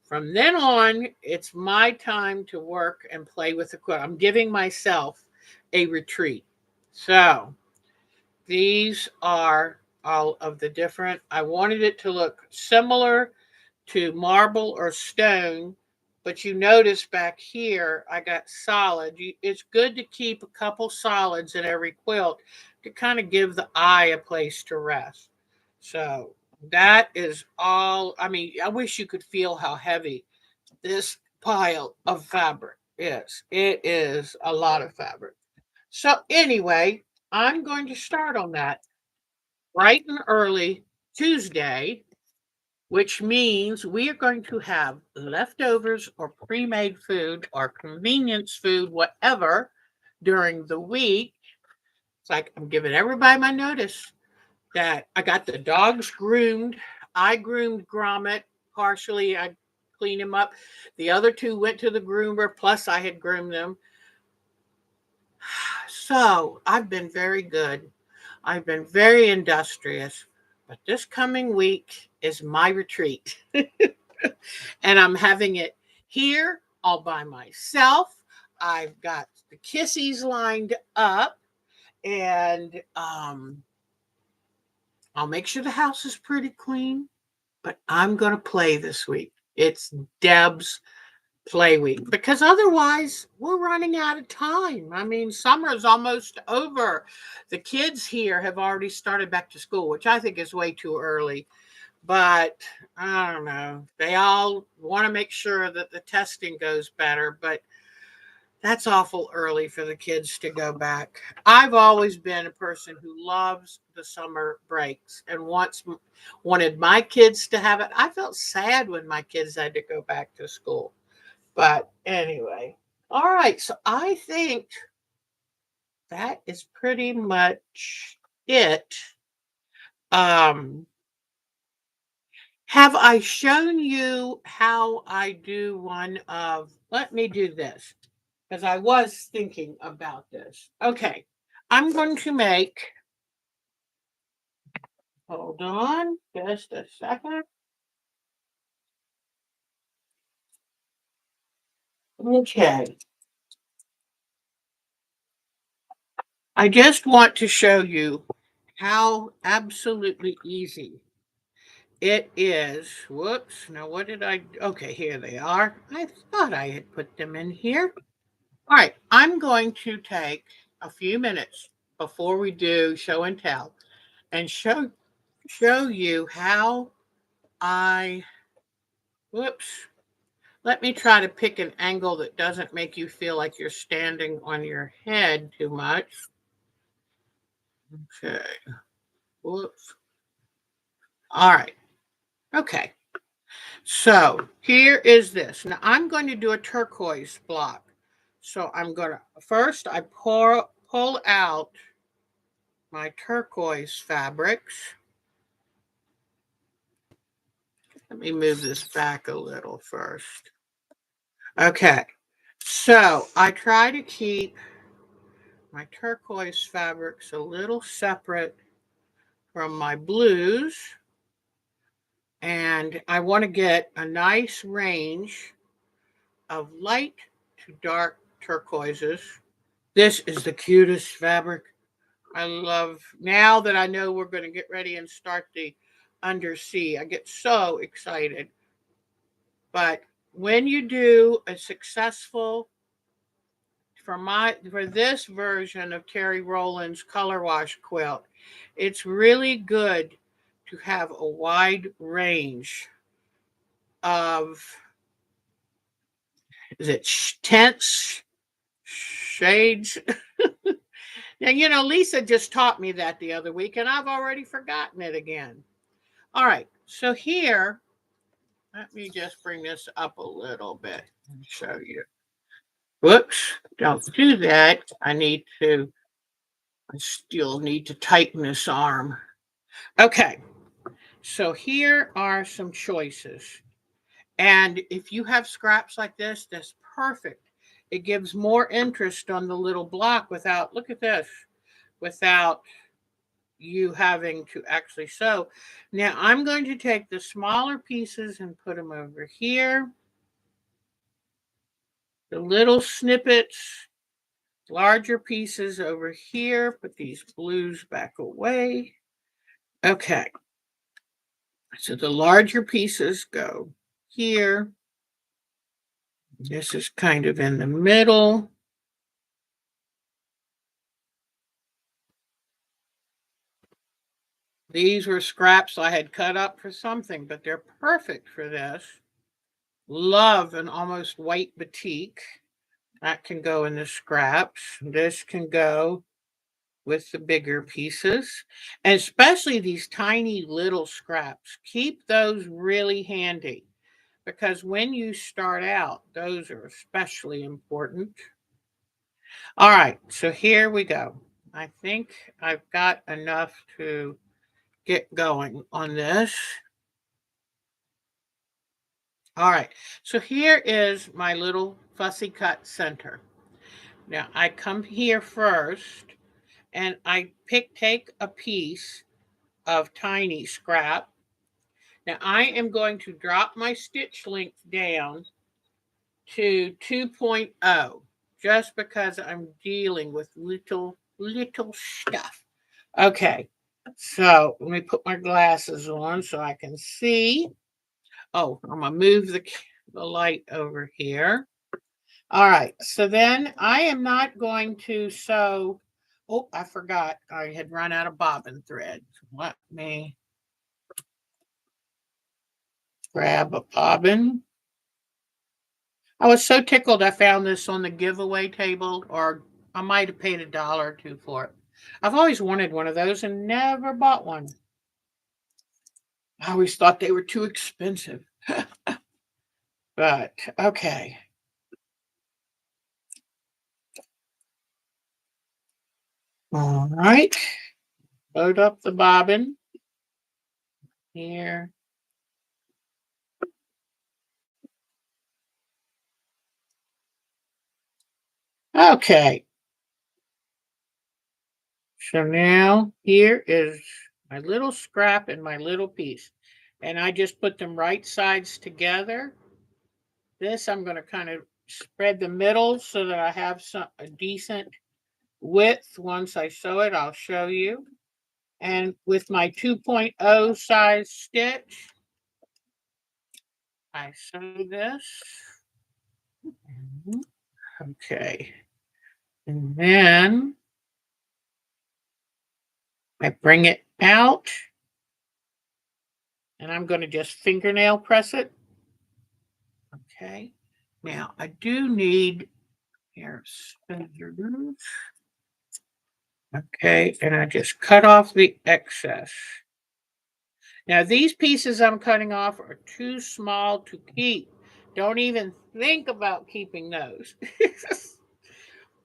from then on, it's my time to work and play with the quilt. I'm giving myself a retreat. So these are all of the different, I wanted it to look similar to marble or stone, but you notice back here I got solid. It's good to keep a couple solids in every quilt to kind of give the eye a place to rest. So that is all. I mean, I wish you could feel how heavy this pile of fabric is. It is a lot of fabric. So anyway, I'm going to start on that bright and early Tuesday, which means we are going to have leftovers or pre-made food or convenience food, whatever, during the week. It's like I'm giving everybody my notice that I got the dogs groomed. I groomed Gromit partially. I cleaned him up. The other two went to the groomer, plus I had groomed them. So I've been very good. I've been very industrious. But this coming week is my retreat. And I'm having it here all by myself. I've got the kissies lined up, and I'll make sure the house is pretty clean. But I'm going to play this week. It's Deb's play week, because otherwise we're running out of time. I mean, summer's almost over. The kids here have already started back to school, which I think is way too early. But I don't know. They all want to make sure that the testing goes better, but that's awful early for the kids to go back. I've always been a person who loves the summer breaks and wanted my kids to have it. I felt sad when my kids had to go back to school. But anyway, all right. So I think that is pretty much it. Um, have I shown you how I do one of, let me do this, because I was thinking about this. Okay, I'm going to make, hold on just a second. Okay, I just want to show you how absolutely easy it is. Whoops. Now, what did I? Okay, here they are. I thought I had put them in here. All right. I'm going to take a few minutes before we do show and tell and show you how I. Whoops. Let me try to pick an angle that doesn't make you feel like you're standing on your head too much. Okay. Whoops. All right. Okay. So here is this. Now I'm going to do a turquoise block. So I'm going to, first I pull out my turquoise fabrics. Let me move this back a little first. Okay. So I try to keep my turquoise fabrics a little separate from my blues. And I want to get a nice range of light to dark turquoises. This is the cutest fabric I love, now that I know we're going to get ready and start the undersea, I get so excited. But when you do a successful, for this version of Terry Rowland's Colorwsh quilt, it's really good to have a wide range of, is it tints, shades? Now, Lisa just taught me that the other week, and I've already forgotten it again. All right, so here, let me just bring this up a little bit and show you. Whoops, don't do that. I still need to tighten this arm. Okay, so here are some choices. And if you have scraps like this, that's perfect. It gives more interest on the little block without, look at this, without you having to actually sew. Now I'm going to take the smaller pieces and put them over here. The little snippets, larger pieces over here. Put these blues back away. Okay. So the larger pieces go here. This is kind of in the middle. These were scraps I had cut up for something, but they're perfect for this. Love an almost white batik. That can go in the scraps. This can go with the bigger pieces, and especially these tiny little scraps. Keep those really handy because when you start out, those are especially important. All right, so here we go. I think I've got enough to get going on this. All right, so here is my little fussy cut center. Now I come here first and I take a piece of tiny scrap. Now I am going to drop my stitch length down to 2.0 just because I'm dealing with little stuff. Okay, so let me put my glasses on so I can see. Oh, I'm gonna move the light over here. All right, so then I am not going to sew. Oh, I forgot. I had run out of bobbin thread. Let me grab a bobbin. I was so tickled I found this on the giveaway table, or I might have paid $1 or $2 for it. I've always wanted one of those and never bought one. I always thought they were too expensive. But okay. All right. Load up the bobbin here. Okay. So now here is my little scrap and my little piece. And I just put them right sides together. This I'm going to kind of spread the middle so that I have a decent width. Once I sew it, I'll show you. And with my 2.0 size stitch, I sew this. Okay. And then I bring it out and I'm going to just fingernail press it. Okay. Now I do need, here's scissors. Okay. And I just cut off the excess. Now these pieces I'm cutting off are too small to keep. Don't even think about keeping those.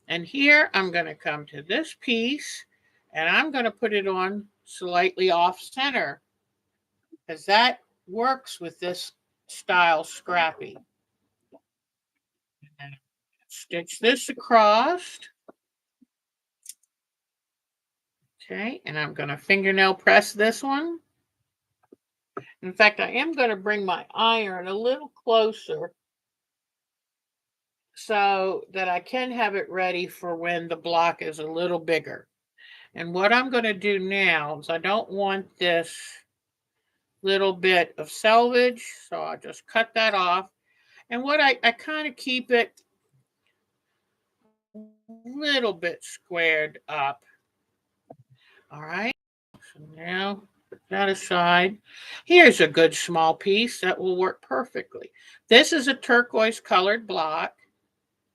And here I'm going to come to this piece and I'm going to put it on slightly off center because that works with this style scrappy. And stitch this across. Okay, and I'm going to fingernail press this one. In fact, I am going to bring my iron a little closer so that I can have it ready for when the block is a little bigger. And what I'm going to do now is I don't want this little bit of selvage, so I'll just cut that off. And what I kind of keep it a little bit squared up. All right. So now put that aside. Here's a good small piece that will work perfectly. This is a turquoise colored block.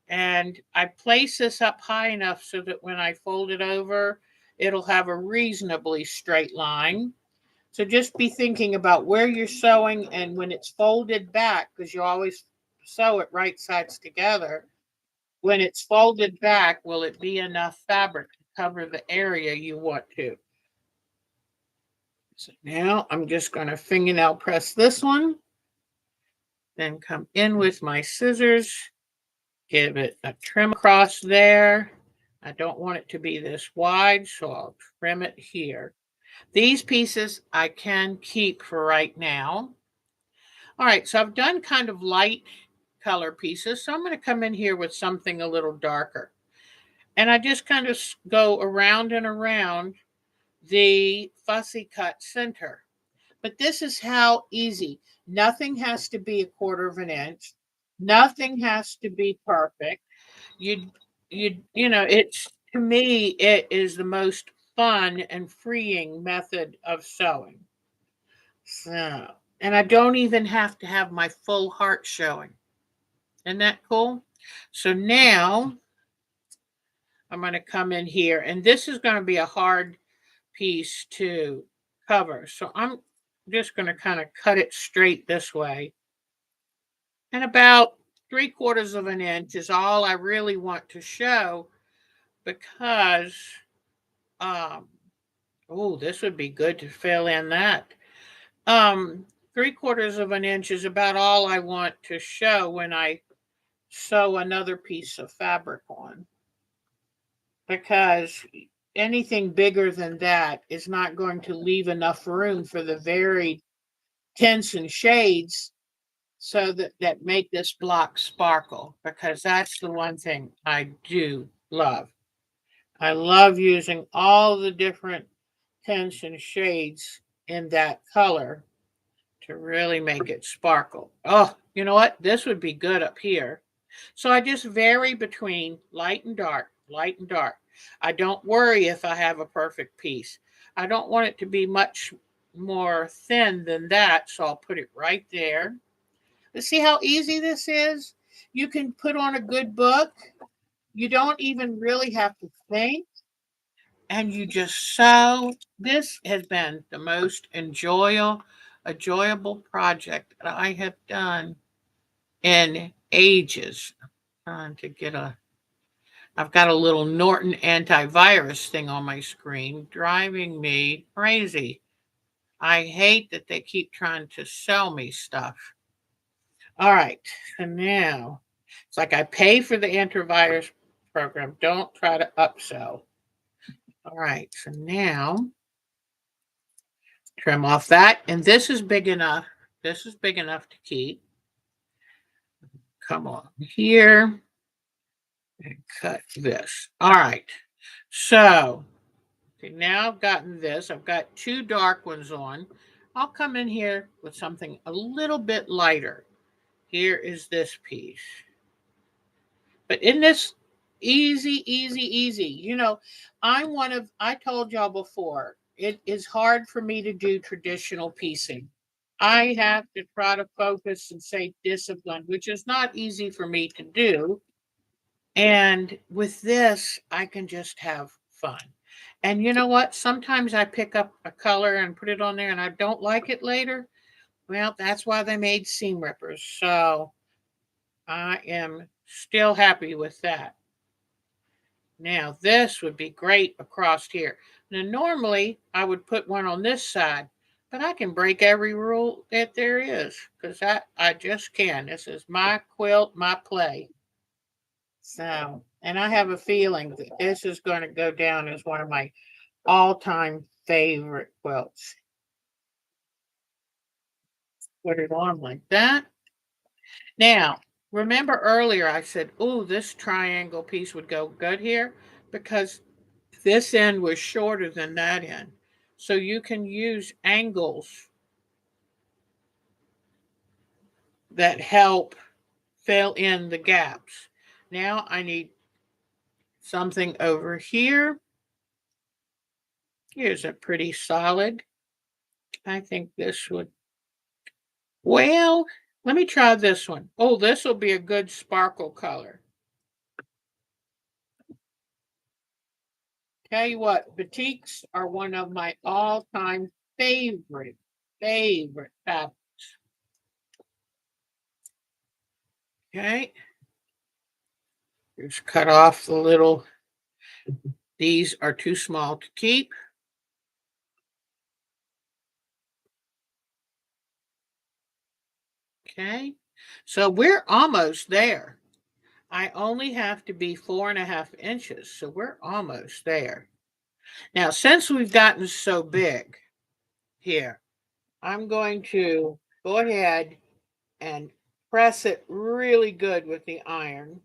And I place this up high enough so that when I fold it over, it'll have a reasonably straight line. So just be thinking about where you're sewing and when it's folded back, because you always sew it right sides together. When it's folded back, will it be enough fabric to cover the area you want to? So now I'm just going to fingernail press this one, then come in with my scissors, give it a trim across there. I don't want it to be this wide, so I'll trim it here. These pieces I can keep for right now. All right, so I've done kind of light color pieces, so I'm going to come in here with something a little darker. And I just kind of go around and around the fussy cut center. But this is how easy. Nothing has to be a quarter of an inch. Nothing has to be perfect. It's, to me, it is the most fun and freeing method of sewing. So, and I don't even have to have my full heart showing. Isn't that cool? So now I'm going to come in here, and this is going to be a hard piece to cover. So I'm just going to kind of cut it straight this way. And about 3/4 of an inch is all I really want to show, because, oh, this would be good to fill in that. 3/4 of an inch is about all I want to show when I sew another piece of fabric on, because anything bigger than that is not going to leave enough room for the varied tints and shades so that make this block sparkle, because that's the one thing I do love. I love using all the different tints and shades in that color to really make it sparkle. Oh, you know what? This would be good up here. So I just vary between light and dark, light and dark. I don't worry if I have a perfect piece. I don't want it to be much more thin than that, so I'll put it right there. Let's see how easy this is. You can put on a good book. You don't even really have to think, and you just sew. This has been the most enjoyable project that I have done in ages. Trying to get I've got a little Norton antivirus thing on my screen driving me crazy. I hate that they keep trying to sell me stuff. All right, so now it's like I pay for the antivirus program. Don't try to upsell. All right, so now trim off that. And this is big enough. This is big enough to keep. Come on here and cut this. All right. So okay, now I've gotten this. I've got two dark ones on. I'll come in here with something a little bit lighter. Here is this piece. But in this easy, easy, easy. I told y'all before, it is hard for me to do traditional piecing. I have to try to focus and say discipline, which is not easy for me to do. And with this, I can just have fun. And you know what? Sometimes I pick up a color and put it on there and I don't like it later. Well, that's why they made seam rippers. So I am still happy with that. Now, this would be great across here. Now, normally I would put one on this side, but I can break every rule that there is, because I just can. This is my quilt, my play. So, and I have a feeling that this is going to go down as one of my all-time favorite quilts. Put it on like that. Now, remember earlier I said, oh, this triangle piece would go good here, because This end was shorter than that end. So you can use angles that help fill in the gaps. Now I need something over here. Here's a pretty solid. I think this would, well, let me try this one. Oh, this will be a good sparkle color. Tell you what, batiks are one of my all-time favorite fabrics. Okay. Just cut off the little, these are too small to keep. Okay. So we're almost there. I only have to be 4.5 inches. So we're almost there. Now, since we've gotten so big here, I'm going to go ahead and press it really good with the iron.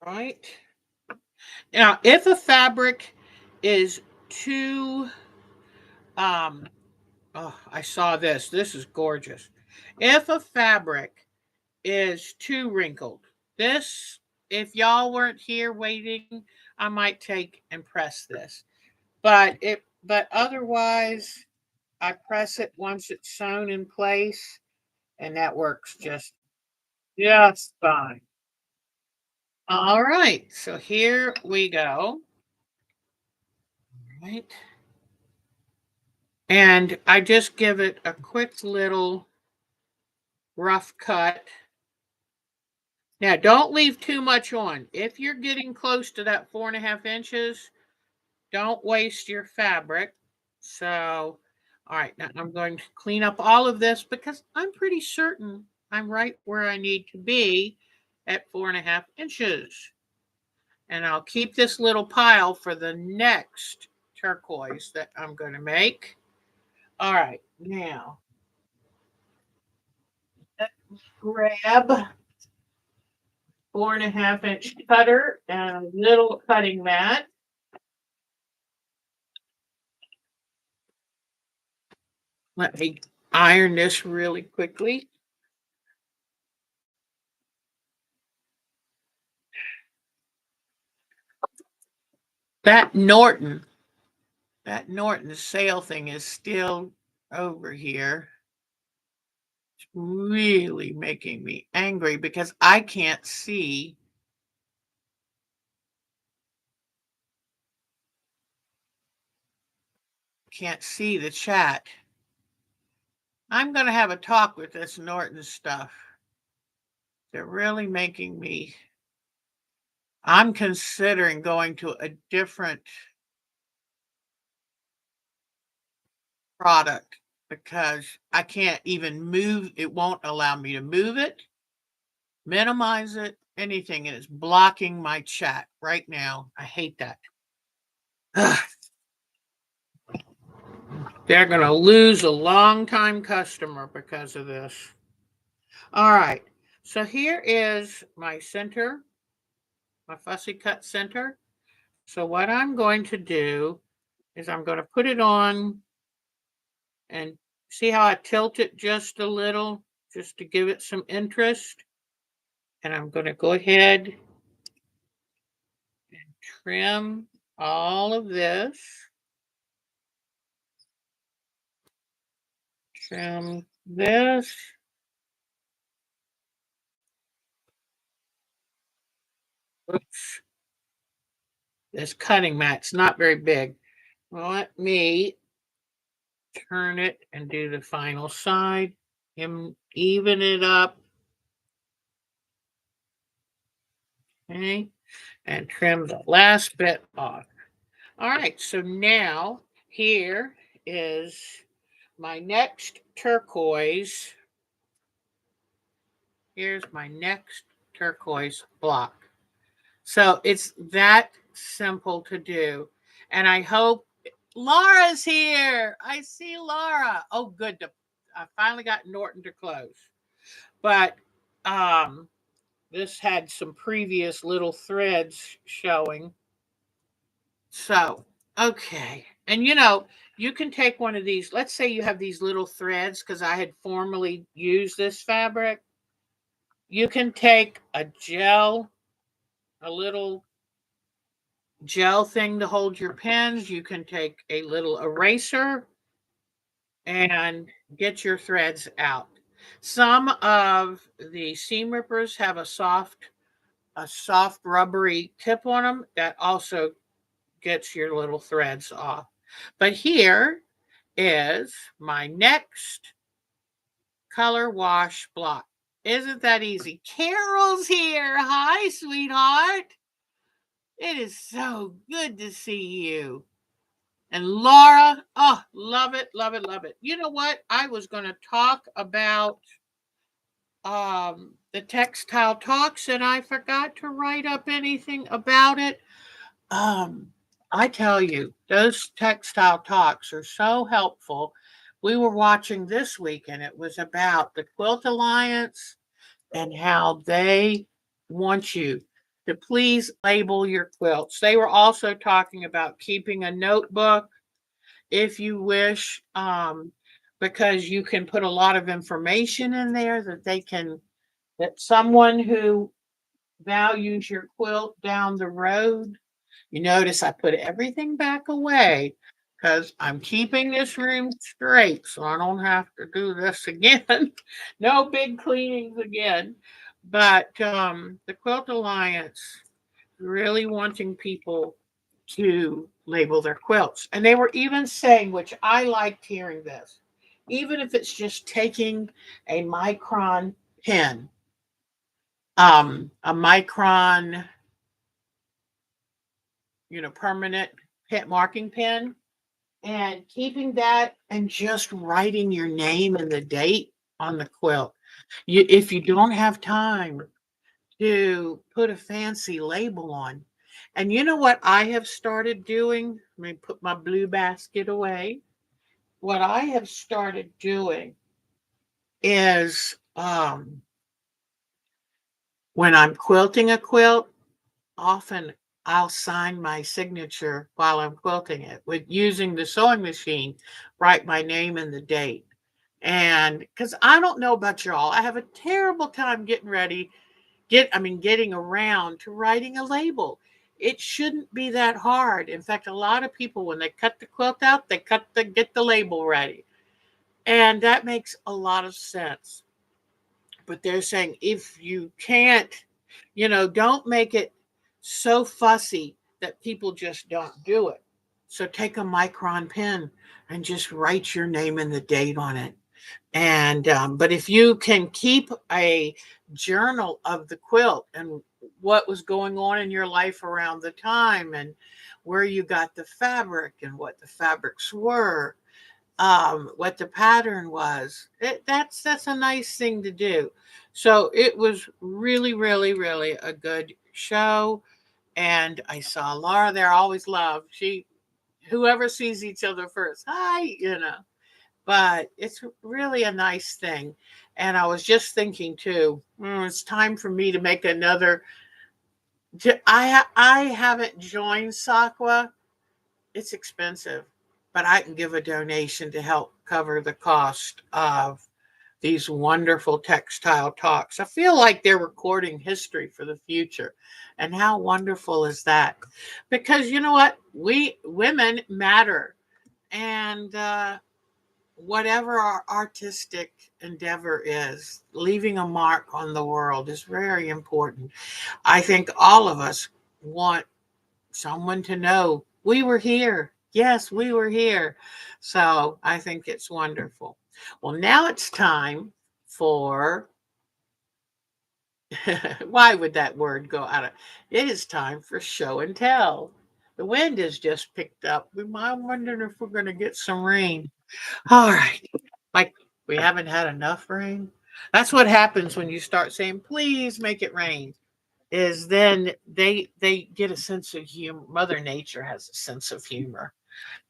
Right. Now, if a fabric is too, oh, I saw this. This is gorgeous. If a fabric is too wrinkled, this, if y'all weren't here waiting, I might take and press this. But otherwise, I press it once it's sewn in place, and that works just fine. All right, so here we go. Right. And I just give it a quick little rough cut. Now, don't leave too much on. If you're getting close to that 4.5 inches, don't waste your fabric. So, all right, now I'm going to clean up all of this because I'm pretty certain I'm right where I need to be at 4.5 inches. And I'll keep this little pile for the next turquoise that I'm going to make. All right, now grab 4.5 inch cutter and a little cutting mat. Let me iron this really quickly. That Norton sale thing is still over here. It's really making me angry because I can't see. Can't see the chat. I'm going to have a talk with this Norton stuff. They're really making me. I'm considering going to a different product because I can't even move. It won't allow me to move it, minimize it, anything. And it's blocking my chat right now. I hate that. Ugh. They're going to lose a long-time customer because of this. All right. So here is my center, my fussy cut center. So what I'm going to do is I'm going to put it on and see how I tilt it just a little, just to give it some interest. And I'm going to go ahead and trim all of this. Trim this. Oops. This cutting mat's not very big. Well, let me turn it and do the final side. Even it up. Okay. And trim the last bit off. All right. So now here is my next turquoise. Here's my next turquoise block. So it's that simple to do. And I hope Laura's here. I see Laura. Oh, good. I finally got Norton to close. But this had some previous little threads showing. So, okay. And you can take one of these. Let's say you have these little threads, because I had formerly used this fabric. You can take a little gel thing to hold your pens. You can take a little eraser and get your threads out. Some of the seam rippers have a soft rubbery tip on them that also gets your little threads off. But here is my next color wash block. Isn't that easy? Carol's here. Hi, sweetheart. It is so good to see you. And Laura, oh, love it, love it, love it. You know what? I was going to talk about the textile talks, and I forgot to write up anything about it. Um, I tell you, those textile talks are so helpful. We were watching this week, and it was about the Quilt Alliance and how they want you to please label your quilts. They were also talking about keeping a notebook if you wish, because you can put a lot of information in there that someone who values your quilt down the road. You notice I put everything back away because I'm keeping this room straight so I don't have to do this again. No big cleanings again. But the Quilt Alliance really wanting people to label their quilts. And they were even saying, which I liked hearing this, even if it's just taking a micron pen, a micron, permanent pet marking pen, and keeping that and just writing your name and the date on the quilt. If you don't have time to put a fancy label on, and you know what I have started doing? Let me put my blue basket away. What I have started doing is when I'm quilting a quilt, often I'll sign my signature while I'm quilting it with using the sewing machine, write my name and the date. And because I don't know about y'all, I have a terrible time getting around to writing a label. It shouldn't be that hard. In fact, a lot of people, when they cut the quilt out, they get the label ready. And that makes a lot of sense. But they're saying if you can't, don't make it so fussy that people just don't do it. So take a micron pen and just write your name and the date on it. And but if you can keep a journal of the quilt and what was going on in your life around the time, and where you got the fabric and what the fabrics were, what the pattern was, that's a nice thing to do. So it was really, really, really a good show. And I saw Laura there. Always love whoever sees each other first. Hi. But it's really a nice thing. And I was just thinking too, it's time for me to make another. I haven't joined Sakwa. It's expensive, but I can give a donation to help cover the cost of these wonderful textile talks. I feel like they're recording history for the future. And how wonderful is that? Because you know what? We women matter. And whatever our artistic endeavor is, leaving a mark on the world is very important. I think all of us want someone to know we were here. Yes, we were here. So I think it's wonderful. Well, now it's time for why would that word go out of it? Is time for show and tell. The wind has just picked up. I'm wondering if we're going to get some rain. All right. Like we haven't had enough rain. That's what happens when you start saying, please make it rain. Is then they get a sense of humor. Mother Nature has a sense of humor.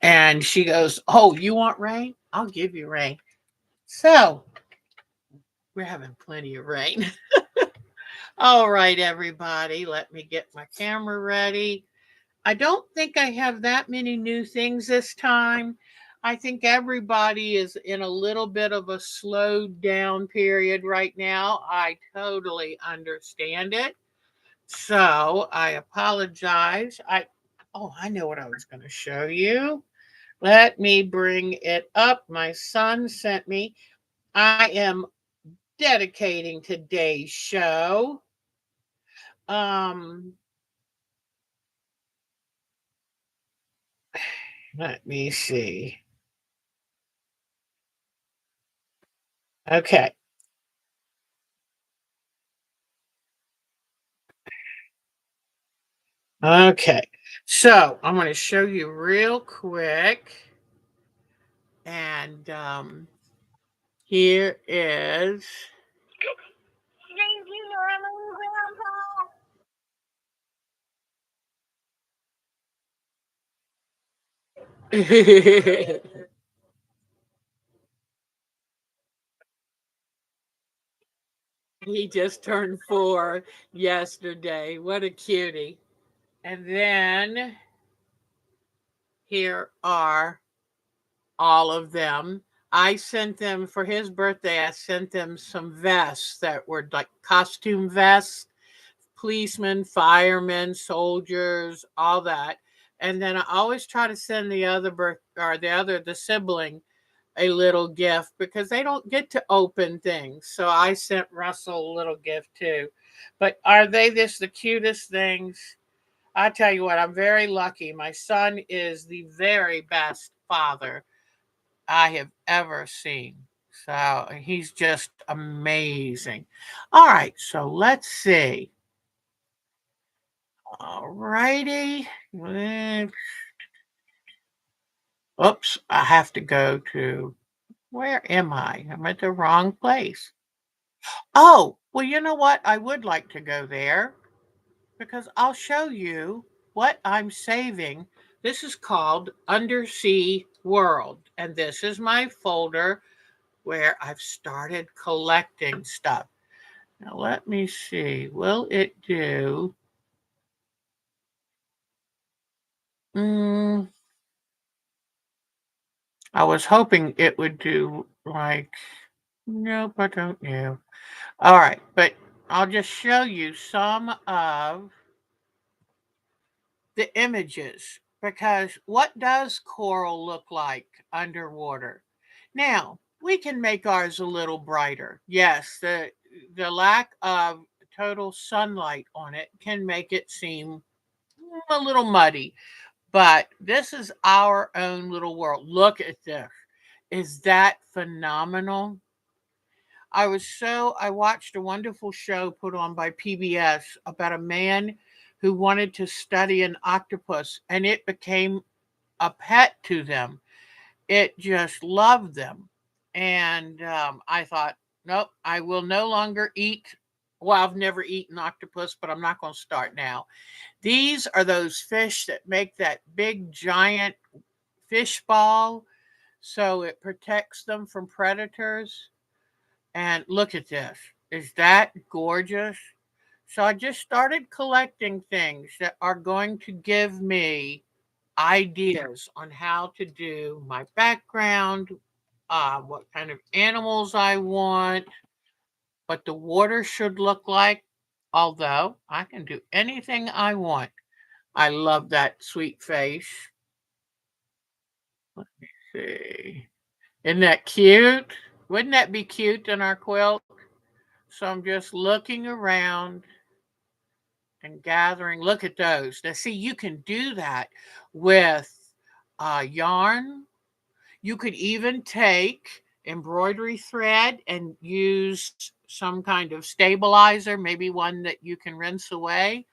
And she goes, oh, you want rain? I'll give you rain. So We're having plenty of rain. All right, everybody, let me get my camera ready. I don't think I have that many new things this time. I think everybody is in a little bit of a slowed down period right now. I totally understand it. So I apologize. I know what I was going to show you. Let me bring it up. My son sent me. I am dedicating today's show. Um, Let me see. Okay. Okay. So I'm going to show you real quick. And here is. He just turned 4 yesterday. What a cutie. And then here are all of them. I sent them for his birthday. I sent them some vests that were like costume vests, policemen, firemen, soldiers, all that. And then I always try to send the sibling a little gift because they don't get to open things. So I sent Russell a little gift too. But are they this the cutest things? I tell you what, I'm very lucky. My son is the very best father I have ever seen. So he's just amazing. All right, so let's see. All righty. Oops, I have to go to where am I? I'm at the wrong place. Oh, well, you know what? I would like to go there because I'll show you what I'm saving. This is called Undersea World, and this is my folder where I've started collecting stuff. Now, let me see. Will it do? Mm, I was hoping it would do like, nope, I don't know. All right, but I'll just show you some of the images because what does coral look like underwater? Now, we can make ours a little brighter. Yes, the lack of total sunlight on it can make it seem a little muddy, but this is our own little world. Look at this. Is that phenomenal? I watched a wonderful show put on by PBS about a man who wanted to study an octopus and it became a pet to them. It just loved them. And I thought, nope, I will no longer eat. Well, I've never eaten octopus, but I'm not going to start now. These are those fish that make that big giant fish ball so it protects them from predators. And look at this. Is that gorgeous? So I just started collecting things that are going to give me ideas on how to do my background, what kind of animals I want, what the water should look like. Although I can do anything I want. I love that sweet face. Let me see. Isn't that cute? Wouldn't that be cute in our quilt? So I'm just looking around and gathering. Look at those. Now, see, you can do that with yarn. You could even take embroidery thread and use some kind of stabilizer, maybe one that you can rinse away,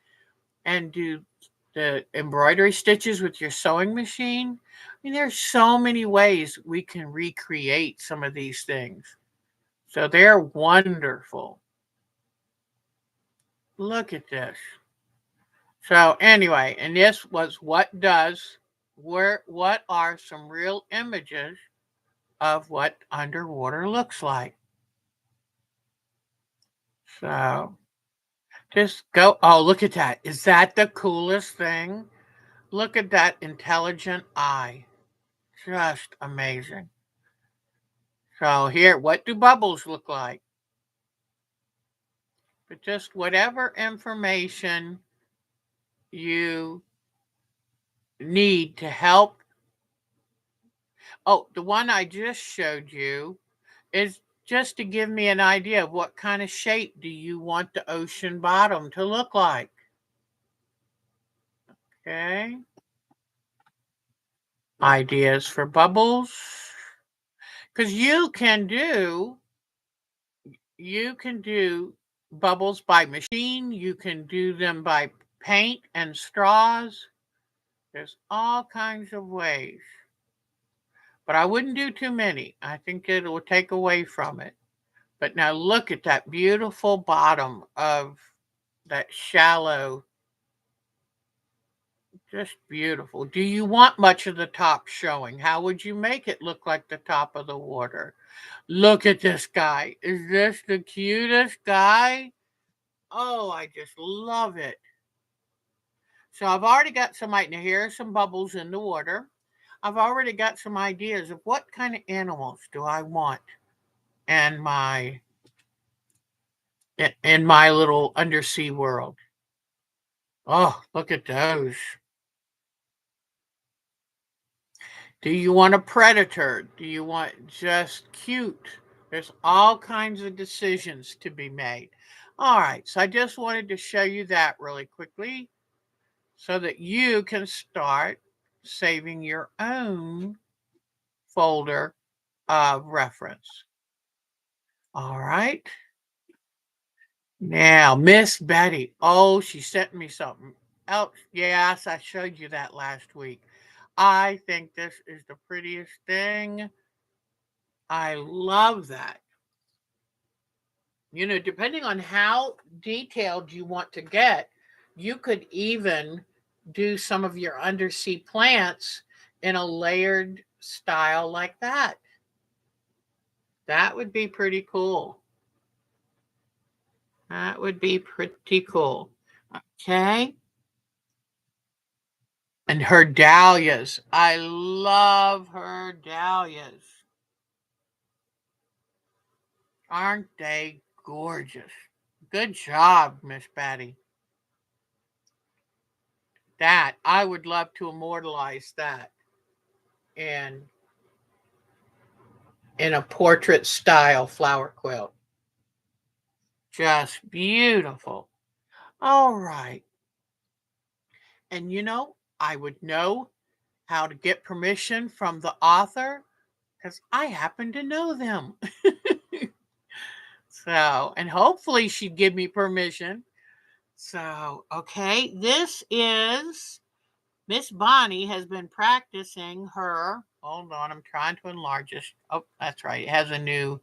and do the embroidery stitches with your sewing machine. I mean, there's so many ways we can recreate some of these things. So they're wonderful. Look at this. So anyway, and this was what are some real images of what underwater looks like. So just go. Oh, look at that. Is that the coolest thing? Look at that intelligent eye. Just amazing. So here, what do bubbles look like? But just whatever information you need to help. Oh, the one I just showed you is just to give me an idea of what kind of shape do you want the ocean bottom to look like. Okay. Ideas for bubbles. Because you can do bubbles by machine, you can do them by paint and straws. There's all kinds of ways. But I wouldn't do too many. I think it will take away from it. But now look at that beautiful bottom of that shallow, just beautiful. Do you want much of the top showing? How would you make it look like the top of the water? Look at this guy. Is this the cutest guy? Oh, I just love it. So I've already got some ideas. Here are some bubbles in the water. I've already got some ideas of what kind of animals do I want in my little undersea world. Oh, look at those. Do you want a predator? Do you want just cute? There's all kinds of decisions to be made. All right, so I just wanted to show you that really quickly so that you can start saving your own folder of reference. All right. Now, Miss Betty. Oh, she sent me something else. Yes, I showed you that last week. I think this is the prettiest thing. I love that. Depending on how detailed you want to get, you could even do some of your undersea plants in a layered style like that. That would be pretty cool. That would be pretty cool. Okay. And her dahlias. I love her dahlias. Aren't they gorgeous? Good job, Miss Patty. That, I would love to immortalize that in in a portrait style flower quilt. Just beautiful. All right. And I would know how to get permission from the author because I happen to know them. So, and hopefully she'd give me permission. So, okay, this is Miss Bonnie has been practicing her. Hold on, I'm trying to enlarge this. Oh, that's right. It has a new.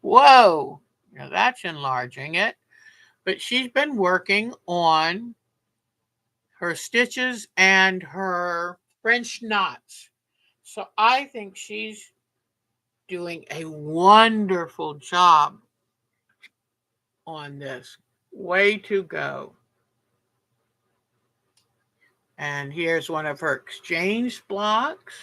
Whoa, now that's enlarging it. But she's been working on her stitches and her French knots. So I think she's doing a wonderful job on this. Way to go. And here's one of her exchange blocks.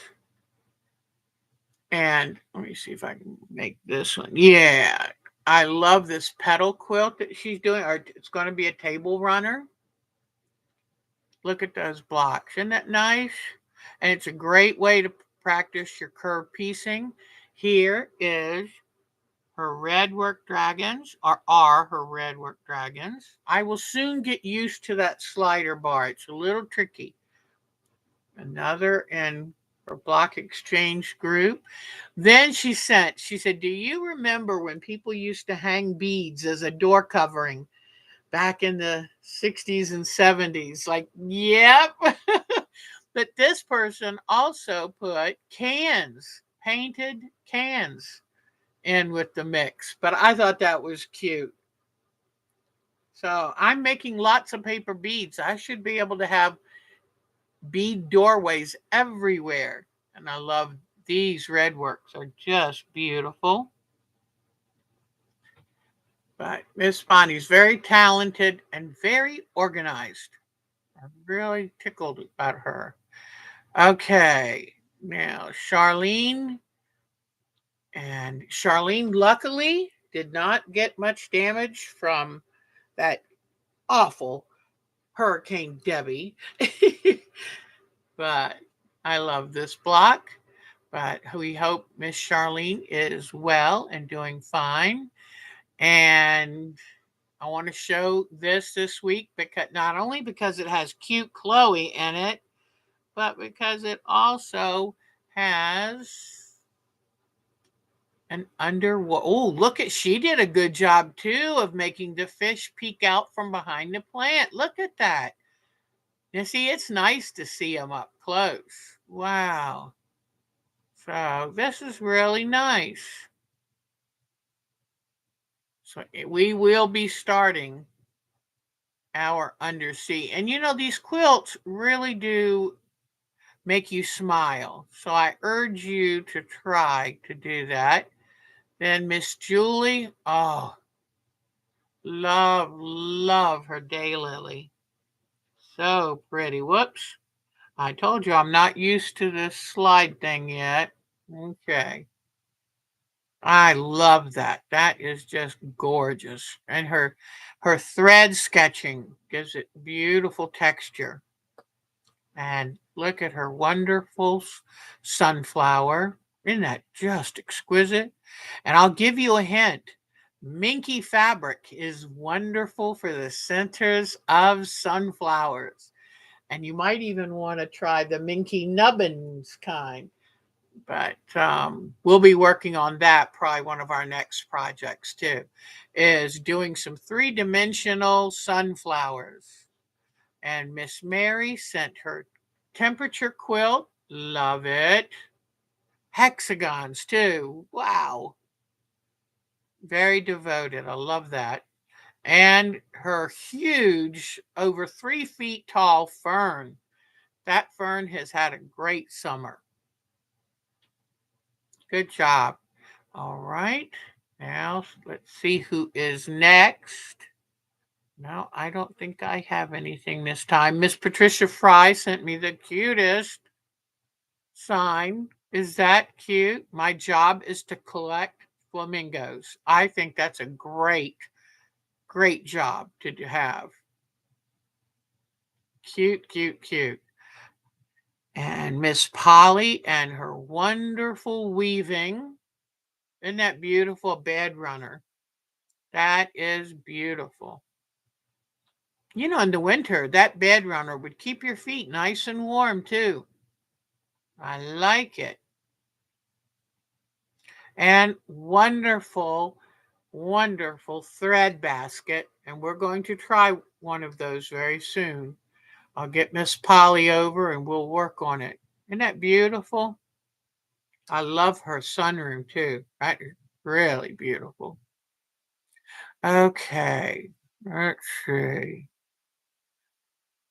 And let me see if I can make this one. Yeah, I love this petal quilt that she's doing. Or it's going to be a table runner. Look at those blocks. Isn't that nice? And it's a great way to practice your curve piecing. Here is her red work dragons, or are her red work dragons. I will soon get used to that slider bar. It's a little tricky. Another in her block exchange group. Then she said, do you remember when people used to hang beads as a door covering back in the 60s and 70s? Like, yep. But this person also put cans, painted cans in with the mix. But I thought that was cute. So I'm making lots of paper beads. I should be able to have bead doorways everywhere. And I love these red works, are just beautiful. But Miss Bonnie's very talented and very organized. I'm really tickled about her. Okay, now Charlene luckily did not get much damage from that awful Hurricane Debbie. But I love this block. But we hope Miss Charlene is well and doing fine. And I want to show this week because not only because it has cute Chloe in it, but because it also has an underwater. Oh, look at she did a good job too of making the fish peek out from behind the plant. Look at that. You see, it's nice to see them up close. Wow. So this is really nice. So we will be starting our undersea. And you know, these quilts really do make you smile. So I urge you to try to do that. Then Miss Julie, oh, love her daylily. So pretty. Whoops. I told you I'm not used to this slide thing yet. Okay. I love that. That is just gorgeous. And her thread sketching gives it beautiful texture. And look at her wonderful sunflower. Isn't that just exquisite? And I'll give you a hint. Minky fabric is wonderful for the centers of sunflowers. And you might even want to try the Minky Nubbins kind. But we'll be working on that. Probably one of our next projects too is doing some three-dimensional sunflowers. And Miss Mary sent her temperature quilt. Love it. Hexagons too. Wow. Very devoted. I love that. And her huge, over 3 feet tall fern. That fern has had a great summer. Good job. All right. Now let's see who is next. No, I don't think I have anything this time. Miss Patricia Fry sent me the cutest sign. Is that cute? My job is to collect flamingos. I think that's a great job to have. Cute, cute, cute. And Miss Polly and her wonderful weaving. Isn't that beautiful? Bed runner. That is beautiful. You know, in the winter, that bed runner would keep your feet nice and warm too. I like it. And wonderful thread basket. And we're going to try one of those very soon. I'll get Miss Polly over and we'll work on it. Isn't that beautiful? I love her sunroom too. That is really beautiful. Okay, let's see.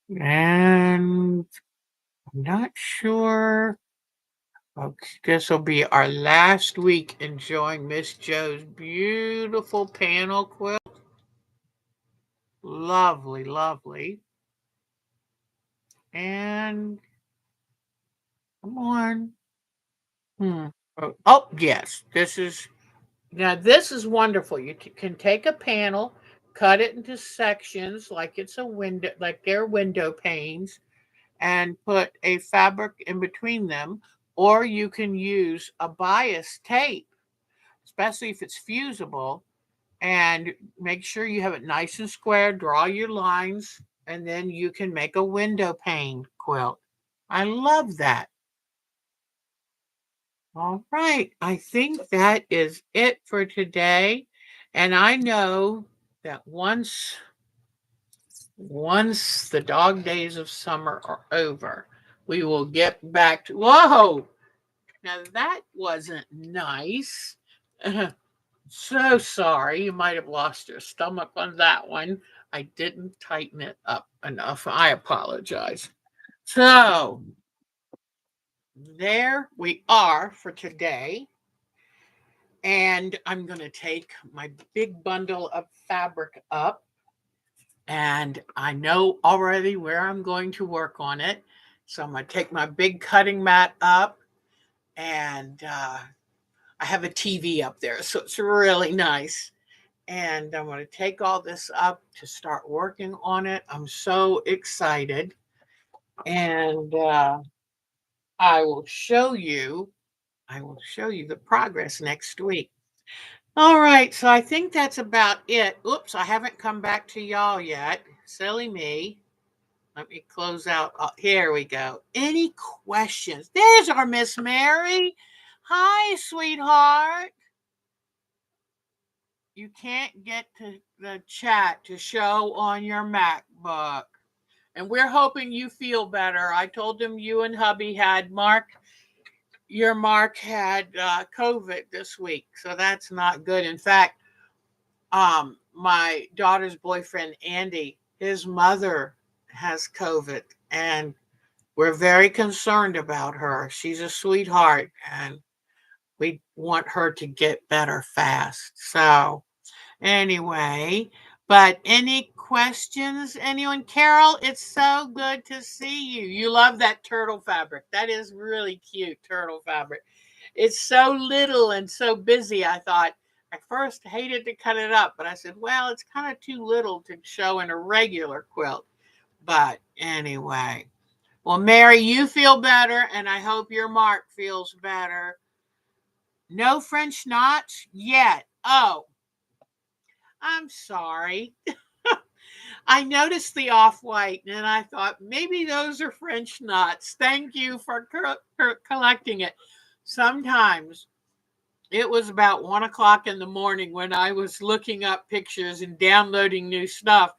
And I'm not sure. Okay, this will be our last week enjoying Miss Joe's beautiful panel quilt. Lovely, lovely. And come on. Oh, yes. This is wonderful. You can take a panel, cut it into sections like it's a window, like they're window panes, and put a fabric in between them, or you can use a bias tape, especially if it's fusible, and make sure you have it nice and square, draw your lines, and then you can make a window pane quilt. I love that. All right. I think that is it for today. And I know that once the dog days of summer are over, we will get back to whoa. Now that wasn't nice. So sorry. You might have lost your stomach on that one. I didn't tighten it up enough. I apologize. So there we are for today. And I'm going to take my big bundle of fabric up, and I know already where I'm going to work on it. So I'm going to take my big cutting mat up, and I have a TV up there, so it's really nice. And I'm going to take all this up to start working on it. I'm so excited. And I will show you, I will show you the progress next week. All right, so I think that's about it. Oops, I haven't come back to y'all yet. Silly me. Let me close out. Oh, here we go. Any questions? There's our Miss Mary. Hi, sweetheart. You can't get to the chat to show on your MacBook. And we're hoping you feel better. I told them you and hubby had Mark had COVID this week. So that's not good. In fact, my daughter's boyfriend, Andy, his mother has COVID, and we're very concerned about her. She's a sweetheart, and we want her to get better fast. So, anyway, but any questions, anyone? Carol, it's so good to see you. You love that turtle fabric. That is really cute turtle fabric. It's so little and so busy. I thought I first hated to cut it up, but I said, well, it's kind of too little to show in a regular quilt. But anyway, well, Mary, you feel better, and I hope your Mark feels better. No French knots yet. Oh, I'm sorry. I noticed the off-white, and I thought maybe those are French knots. Thank you for collecting it. Sometimes it was about 1 o'clock in the morning when I was looking up pictures and downloading new stuff,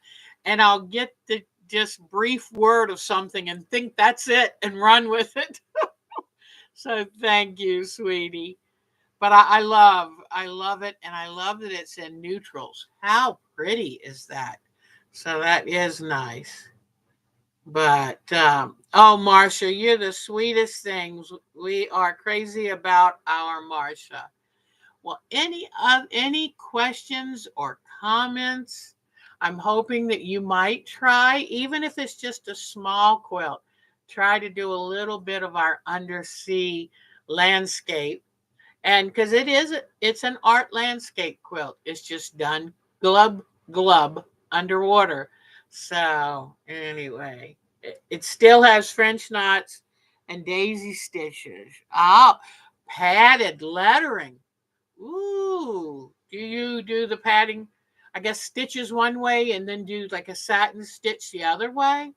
and I'll get the just brief word of something and think that's it and run with it. So thank you, sweetie. But I love it, and I love that it's in neutrals. How pretty is that? So that is nice. But oh, Marcia, you're the sweetest things. We are crazy about our Marcia. Well, any questions or comments? I'm hoping that you might try, even if it's just a small quilt. Try to do a little bit of our undersea landscape, and because it's an art landscape quilt. It's just done glub glub underwater. So anyway, it still has French knots and daisy stitches. Oh, padded lettering. Ooh, do you do the padding? I guess stitches one way and then do like a satin stitch the other way.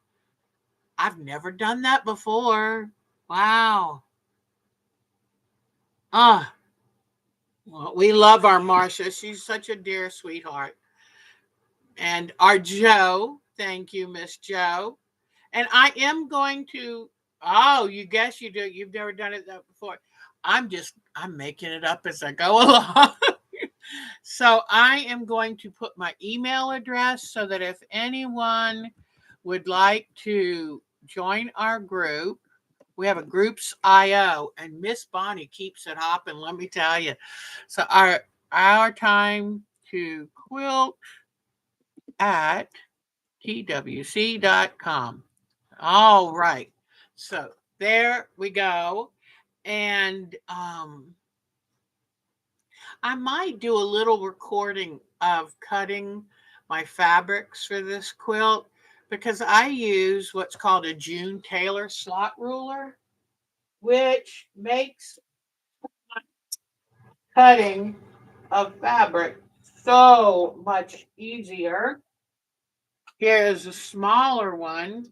I've never done that before. Wow. Ah, well, we love our Marcia. She's such a dear sweetheart. And our Joe, thank you, Miss Joe. And I am going to, oh, you guess you do. You've never done it that before. I'm making it up as I go along. So I am going to put my email address so that if anyone would like to join our group, we have a groups IO, and Miss Bonnie keeps it hopping, let me tell you. So our time to quilt at twc.com. All right. So there we go. And I might do a little recording of cutting my fabrics for this quilt, because I use what's called a June Taylor slot ruler, which makes cutting of fabric so much easier. Here is a smaller one,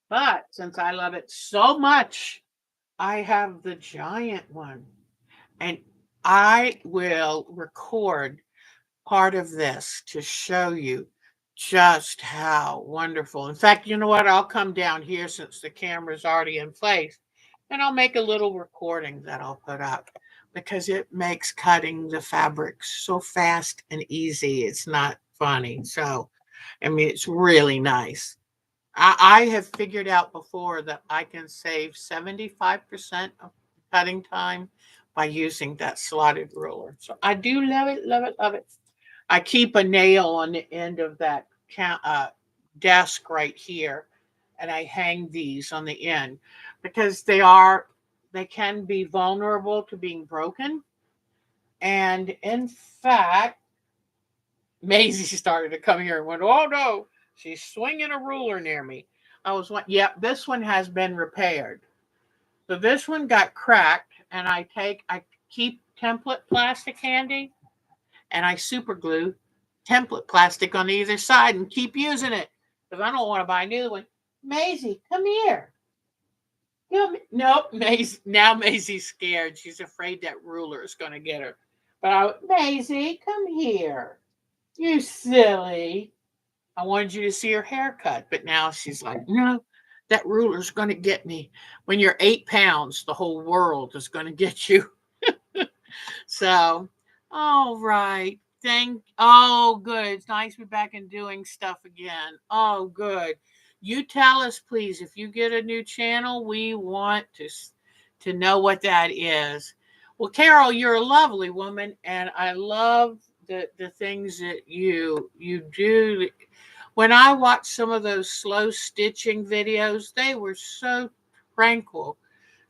but since I love it so much, I have the giant one, and I will record part of this to show you just how wonderful. In fact, you know what? I'll come down here since the camera's already in place, and I'll make a little recording that I'll put up, because it makes cutting the fabric so fast and easy. It's not funny. So, I mean, it's really nice. I have figured out before that I can save 75% of cutting time by using that slotted ruler. So I do love it, love it, love it. I keep a nail on the end of that desk right here, and I hang these on the end because they can be vulnerable to being broken. And in fact, Maisie started to come here and went, "Oh no, she's swinging a ruler near me." I was like, "Yep, this one has been repaired." So this one got cracked, and I keep template plastic handy, and I super glue template plastic on either side and keep using it because I don't want to buy a new one. Maisie, come here. Nope, Maisie. Now Maisie's scared. She's afraid that ruler is going to get her. Maisie, come here. You silly. I wanted you to see her haircut, but now she's like, no, that ruler's going to get me. When you're 8 pounds, the whole world is going to get you. So, all right. Oh, good. It's nice to be back and doing stuff again. Oh, good. You tell us, please, if you get a new channel, we want to know what that is. Well, Carol, you're a lovely woman, and I love the things that you do. When I watched some of those slow stitching videos, they were so tranquil.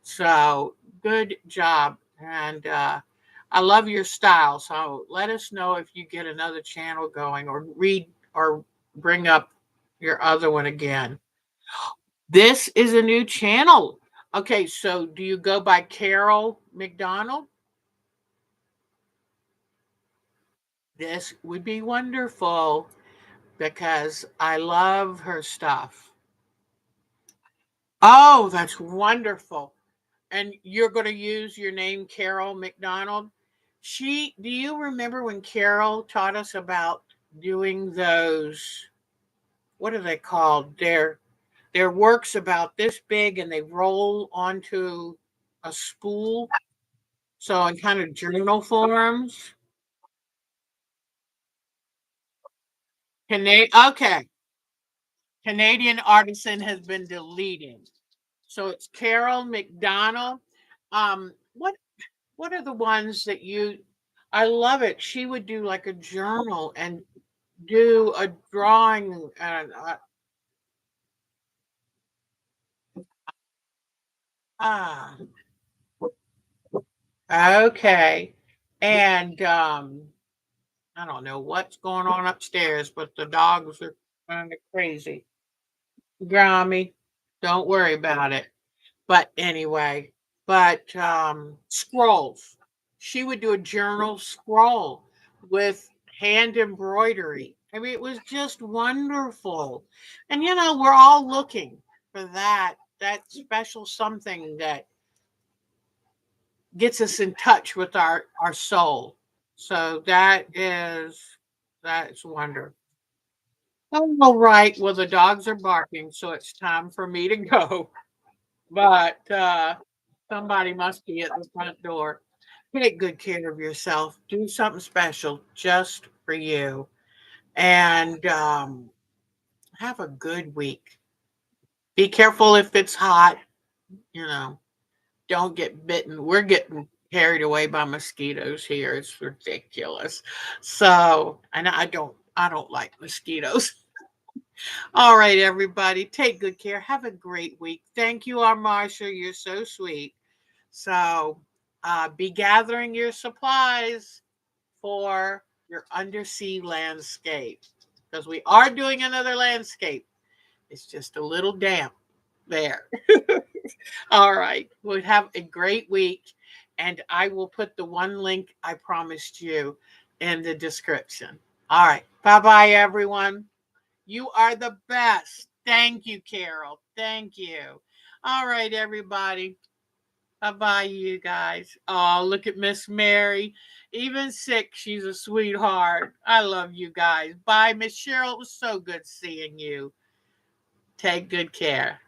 So good job. And I love your style. So let us know if you get another channel going or read or bring up your other one again. This is a new channel. Okay, so do you go by Carol McDonald? This would be wonderful because I love her stuff. Oh, that's wonderful. And you're going to use your name, Carol McDonald. Do you remember when Carol taught us about doing those? What are they called? They're works about this big and they roll onto a spool. So in kind of journal forms. Okay. Canadian artisan has been deleted. So it's Carol McDonald. What are the ones that you? I love it. She would do like a journal and do a drawing. And ah, okay. And I don't know what's going on upstairs, but the dogs are kind of crazy. Grommy, don't worry about it. But anyway, scrolls. She would do a journal scroll with hand embroidery. I mean, it was just wonderful. And we're all looking for that special something that gets us in touch with our soul. So that's wonderful. All right. Well, the dogs are barking, so it's time for me to go. But somebody must be at the front door. Take good care of yourself. Do something special just for you. And have a good week. Be careful if it's hot. You know, don't get bitten. We're getting carried away by mosquitoes here. It's ridiculous. So, and I don't like mosquitoes. All right, everybody. Take good care. Have a great week. Thank you, our Marsha. You're so sweet. So be gathering your supplies for your undersea landscape because we are doing another landscape. It's just a little damp there. All right. We'll have a great week. And I will put the one link I promised you in the description. All right. Bye bye, everyone. You are the best. Thank you, Carol. Thank you. All right, everybody. Bye bye, you guys. Oh, look at Miss Mary. Even sick, she's a sweetheart. I love you guys. Bye, Miss Cheryl. It was so good seeing you. Take good care.